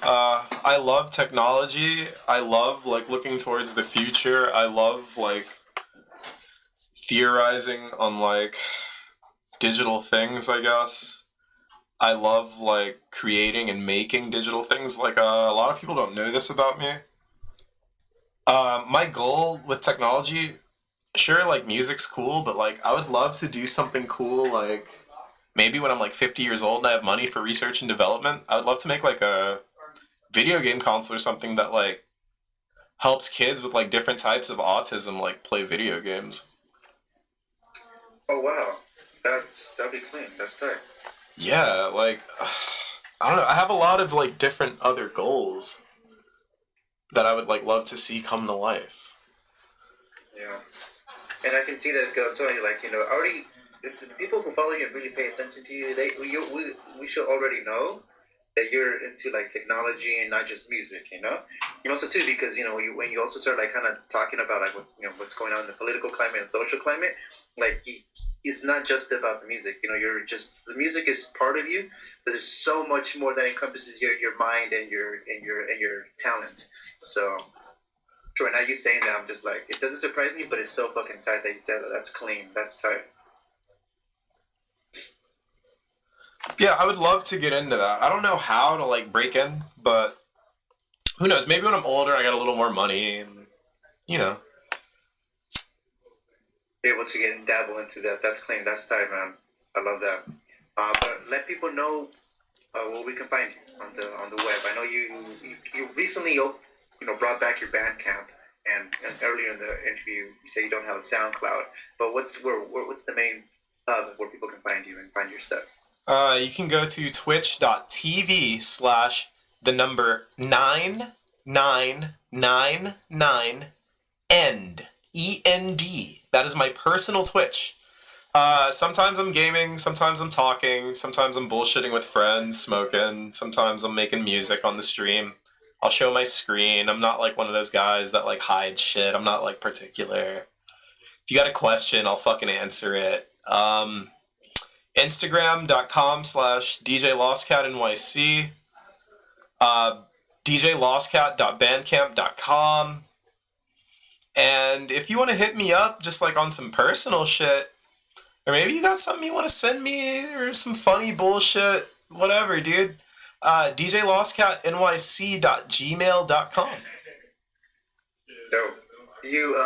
I love technology. I love like looking towards the future. I love like theorizing on like digital things, I guess. I love like creating and making digital things. Like a lot of people don't know this about me. My goal with technology sure, like, music's cool, but, like, I would love to do something cool, like, maybe when I'm, like, 50 years old and I have money for research and development, I would love to make, like, a video game console or something that, like, helps kids with, like, different types of autism, like, play video games. Oh wow, that'd be clean. That's tight. Yeah, like, I don't know, I have a lot of, like, different other goals that I would, like, love to see come to life. Yeah, and I can see that. I'm telling you, like, already if the people who follow you and really pay attention to you, we should already know that you're into like technology and not just music, and also too because when you also start like kind of talking about like what's going on in the political climate and social climate, like it's not just about the music. You're just the music is part of you, but there's so much more that encompasses your mind and your talent. So. Sure, now you saying that, I'm just like, it doesn't surprise me, but it's so fucking tight that you said that. That's clean. That's tight. Yeah, I would love to get into that. I don't know how to, like, break in, but who knows? Maybe when I'm older, I got a little more money, and, Be able to get dabble into that. That's clean. That's tight, man. I love that. But let people know where we can find you on the web. I know you recently brought back your Bandcamp, and earlier in the interview you say you don't have a SoundCloud, but what's the main hub where people can find you and find your stuff? you can go to twitch.tv/99999end END. That is my personal Twitch. Sometimes I'm gaming, sometimes I'm talking, sometimes I'm bullshitting with friends, smoking, sometimes I'm making music on the stream. I'll show my screen. I'm not like one of those guys that like hide shit. I'm not like particular. If you got a question, I'll fucking answer it. Instagram.com/DJLostCatNYC. DJLostcat.bandcamp.com. And if you want to hit me up just like on some personal shit, or maybe you got something you want to send me, or some funny bullshit, whatever, dude. DJLostcatNYC.gmail.com. So you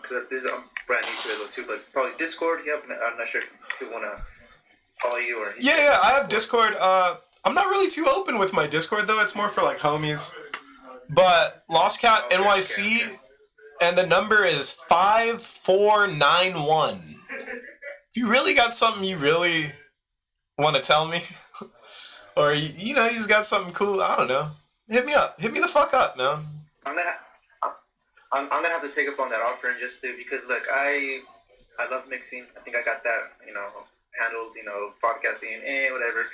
because this is brand new to it too, but probably Discord. Yep, I'm not sure if you want to follow you or. Yeah, I have Discord. I'm not really too open with my Discord though. It's more for like homies. But Lostcat NYC, okay. And the number is 5491. If you really got something you really want to tell me, or you just got something cool, I don't know, hit me up. Hit me the fuck up, man. I'm gonna have to take up on that offer and just because look, I love mixing. I think I got that handled, podcasting and whatever.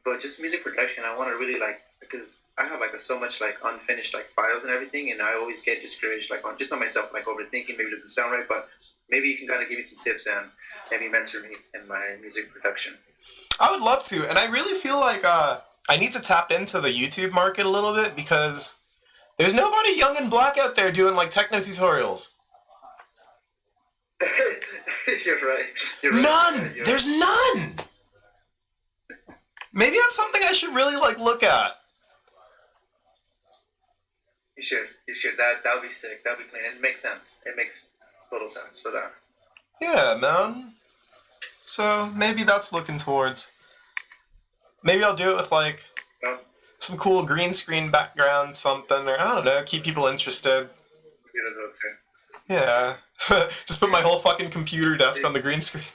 But just music production, I want to really because I have so much unfinished files and everything, and I always get discouraged on myself, overthinking. Maybe it doesn't sound right, but maybe you can kind of give me some tips and maybe mentor me in my music production. I would love to, and I really feel like I need to tap into the YouTube market a little bit because there's nobody young and black out there doing techno tutorials. You're right. None. There's none. Maybe that's something I should really look at. You should. That would be sick. That would be clean. It makes sense. It makes total sense for that. Yeah, man. So maybe that's looking towards. Maybe I'll do it with some cool green screen background, something, or I don't know, keep people interested. Yeah. Just put my whole fucking computer desk on the green screen.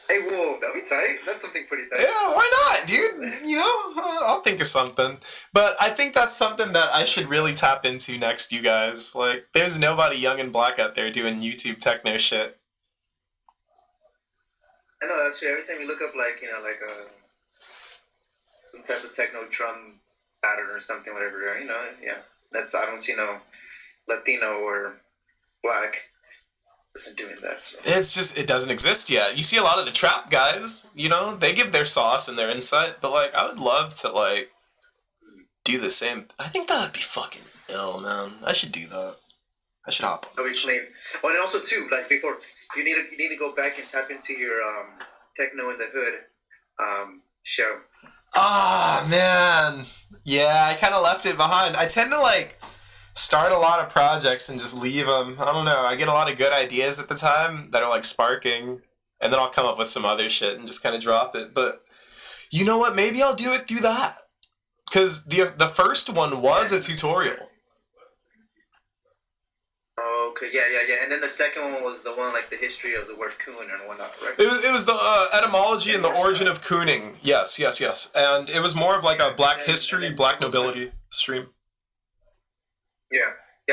Hey, whoa, that'd be tight. That's something pretty tight. Yeah, why not, dude? I'll think of something. But I think that's something that I should really tap into next, you guys. There's nobody young and black out there doing YouTube techno shit. I know, that's true. Every time you look up, some type of techno drum pattern or something, whatever, yeah. I don't see no Latino or black person doing that. So. It's just, it doesn't exist yet. You see a lot of the trap guys, they give their sauce and their insight, but, I would love to, do the same. I think that would be fucking ill, man. I should do that. I should hop on. That'd be clean. Oh, and also, too, before, you need to go back and tap into your Techno in the Hood show. Ah, man. Yeah, I kind of left it behind. I tend to, start a lot of projects and just leave them. I don't know. I get a lot of good ideas at the time that are like sparking, and then I'll come up with some other shit and just kind of drop it. But you know what? Maybe I'll do it through that. Because the first one was a tutorial. Okay, yeah. And then the second one was the one like the history of the word coon and whatnot, right? It was the etymology and the origin of cooning. Yes. And it was more of like a black history, black nobility stream. Yeah,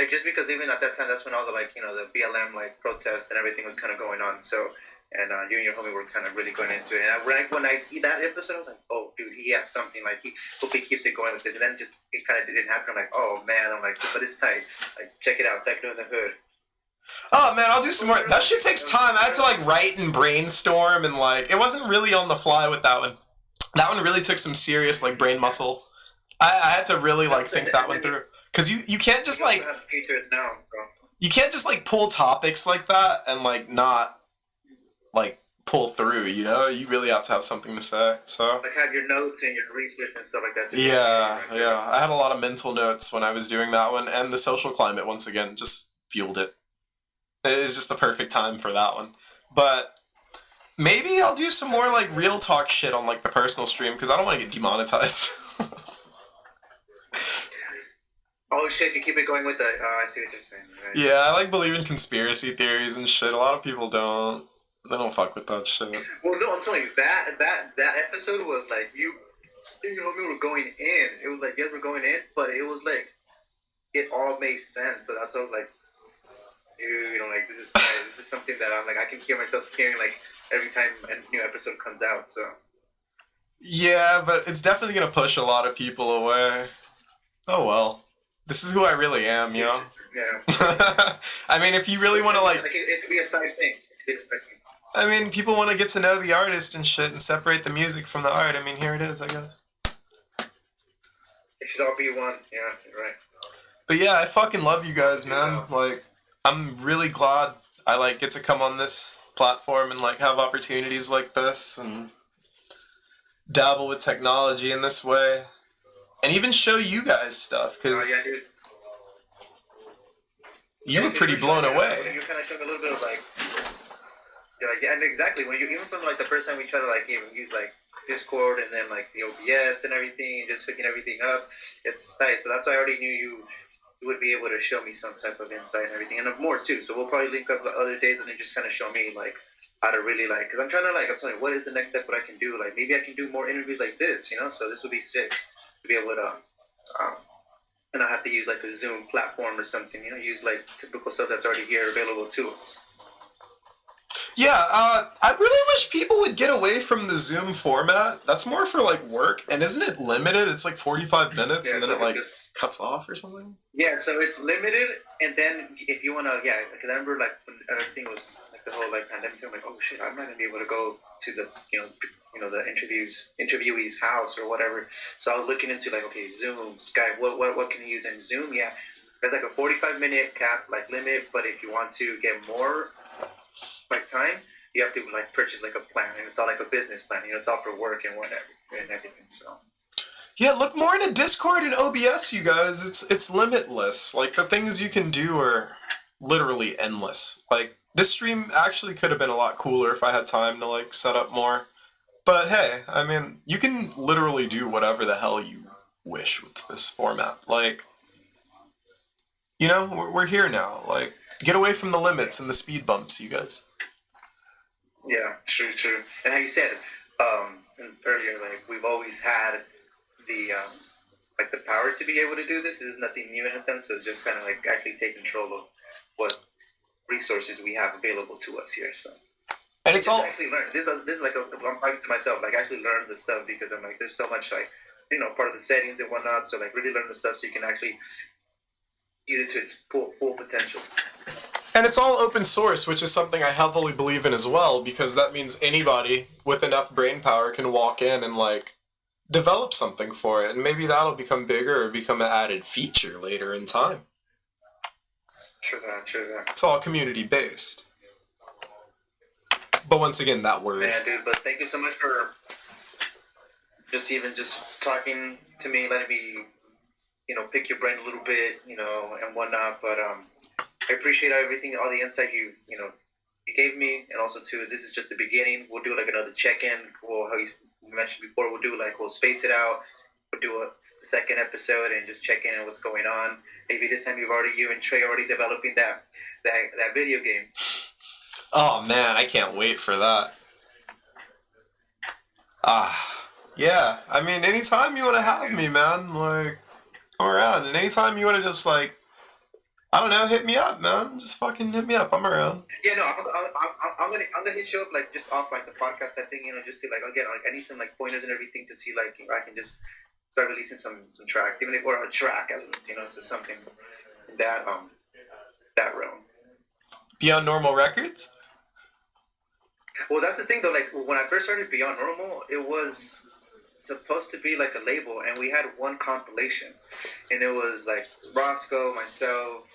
just because even at that time, that's when all the like, the BLM like protests and everything was kind of going on. So, and you and your homie were kind of really going into it. And when I see that episode, I was like, oh, dude, he has something. Like, hope he keeps it going with this. And then just it kind of didn't happen. I'm like, oh man, I'm like, but it's tight. Like, check it out, Techno in the Hood. Oh man, I'll do some more. That shit takes time. I had to like write and brainstorm, and like it wasn't really on the fly with that one. That one really took some serious like brain muscle. I had to really like think that one through. Cause you can't just like you can't just like pull topics like that and like not like pull through, you know? You really have to have something to say. So like have your notes and your research and stuff like that. Yeah. I had a lot of mental notes when I was doing that one, and the social climate once again just fueled it. It is just the perfect time for that one. But maybe I'll do some more like real talk shit on like the personal stream because I don't want to get demonetized. Oh shit, you keep it going with the, I see what you're saying. Right. Yeah, I like believe in conspiracy theories and shit. A lot of people don't. They don't fuck with that shit. Well, no, I'm telling you, that episode was like, you and your homie were going in. It was like, yes, we're going in, but it was like, it all made sense. So that's why I was like, dude, like, this is something that I'm like, I can hear myself hearing like every time a new episode comes out, so. Yeah, but it's definitely gonna push a lot of people away. Oh well. This is who I really am, you know? Yeah. I mean, if you really want to, like... It could be a side thing. I mean, people want to get to know the artist and shit and separate the music from the art. I mean, here it is, I guess. It should all be one. Yeah, you're right. But yeah, I fucking love you guys, man. Like, I'm really glad I, like, get to come on this platform and, like, have opportunities like this and dabble with technology in this way. And even show you guys stuff, because you were pretty blown away. You kind of showed me a little bit of like, and exactly when you even from like the first time we tried to like even use like Discord and then like the OBS and everything, just hooking everything up, it's nice. So that's why I already knew you would be able to show me some type of insight and everything, and more too. So we'll probably link up other days and then just kind of show me like how to really like, because I'm trying to like, I'm telling you, what is the next step? What I can do? Like maybe I can do more interviews like this, you know? So this would be sick. To be able to, and I have to use like a Zoom platform or something, you know, use like typical stuff that's already here available to us. Yeah, I really wish people would get away from the Zoom format. That's more for like work, and isn't it limited? It's like 45 minutes, and then it like cuts off or something. Yeah, so it's limited, and then if you wanna, because I remember like when everything was like the whole like pandemic, I'm like, oh shit, I'm not gonna be able to go to the the interviewee's house or whatever. So I was looking into like, okay, Zoom, Skype, what can you use in Zoom? Yeah, there's like a 45-minute cap like limit, but if you want to get more like time, you have to like purchase like a plan, and it's all like a business plan. It's all for work and whatever and everything. So. Yeah, look more into Discord and OBS, you guys. It's limitless. Like the things you can do are literally endless. Like this stream actually could have been a lot cooler if I had time to like set up more. But hey, I mean, you can literally do whatever the hell you wish with this format. Like, you know, we're here now. Like, get away from the limits and the speed bumps, you guys. Yeah, true. And how you said earlier, like, we've always had the like the power to be able to do this. This is nothing new in a sense, so it's just kind of like actually take control of what resources we have available to us here, so. And it's all actually learn. This is like I'm talking to myself. Like actually learn the stuff because I'm like there's so much like part of the settings and whatnot. So like really learn the stuff so you can actually use it to its full potential. And it's all open source, which is something I heavily believe in as well, because that means anybody with enough brain power can walk in and like develop something for it, and maybe that'll become bigger or become an added feature later in time. True that. It's all community based. But once again, that word. Man, dude, but thank you so much for just talking to me, letting me pick your brain a little bit, and whatnot. But I appreciate everything, all the insight you gave me, and also too, this is just the beginning. We'll do like another check-in. Well, how you mentioned before, we'll space it out. We'll do a second episode and just check in on what's going on. Maybe this time you and Trey already developing that video game. Oh man, I can't wait for that. Yeah. I mean, anytime you want to have me, man, like, come around. And anytime you want to just, like, I don't know, hit me up, man. Just fucking hit me up. I'm around. Yeah, no, I'm gonna hit you up like just off like the podcast. I think just see like again, like I need some like pointers and everything to see like if I can just start releasing some tracks, even if or a track at least, so something in that realm. Beyond Normal Records? Well, that's the thing though. Like when I first started Beyond Normal, it was supposed to be like a label, and we had one compilation, and it was like Roscoe, myself,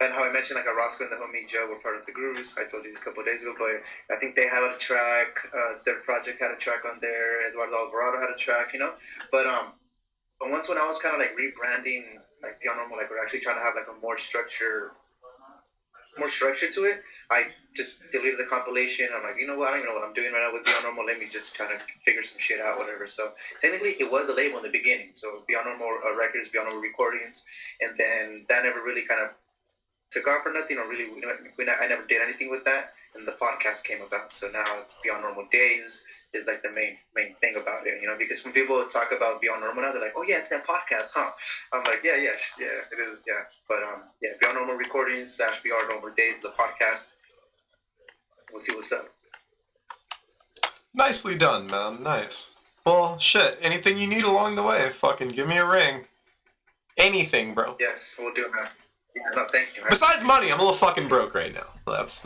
and how I mentioned like Roscoe and the homie Joe were part of the Grooves. I told you this a couple of days ago, but I think they had a track. Their project had a track on there. Eduardo Alvarado had a track, But once when I was kind of like rebranding like Beyond Normal, like we're actually trying to have like a more structure to it, I just deleted the compilation. I'm like, you know what? I don't even know what I'm doing right now with Beyond Normal. Let me just kind of figure some shit out, whatever. So technically, it was a label in the beginning. So Beyond Normal Records, Beyond Normal Recordings, and then that never really kind of took off or nothing, or really, I never did anything with that. And the podcast came about. So now Beyond Normal Days is like the main thing about it, because when people talk about Beyond Normal now, they're like, oh yeah, it's that podcast, huh? I'm like, yeah, it is, yeah. But yeah, Beyond Normal Recordings / Beyond Normal Days, the podcast. We'll see what's up. Nicely done, man. Nice. Well, shit. Anything you need along the way, fucking give me a ring. Anything, bro. Yes, we'll do it, man. Yeah, no, thank you, man. Besides money, I'm a little fucking broke right now. That's.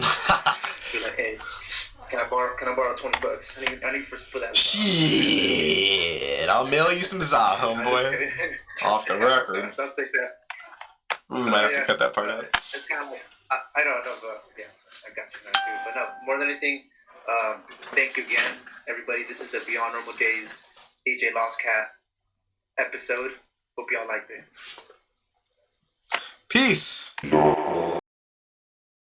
Be like, hey, can I borrow $20? I need for that. Shit. I'll mail you some za, homeboy. Off the record. Don't think that. We might have to cut that part out. It's kind of like, I don't know, but yeah, I got you, man, too. But no, more than anything, thank you again, everybody. This is the Beyond Normal Days DJ Lostcat episode. Hope y'all liked it. Peace.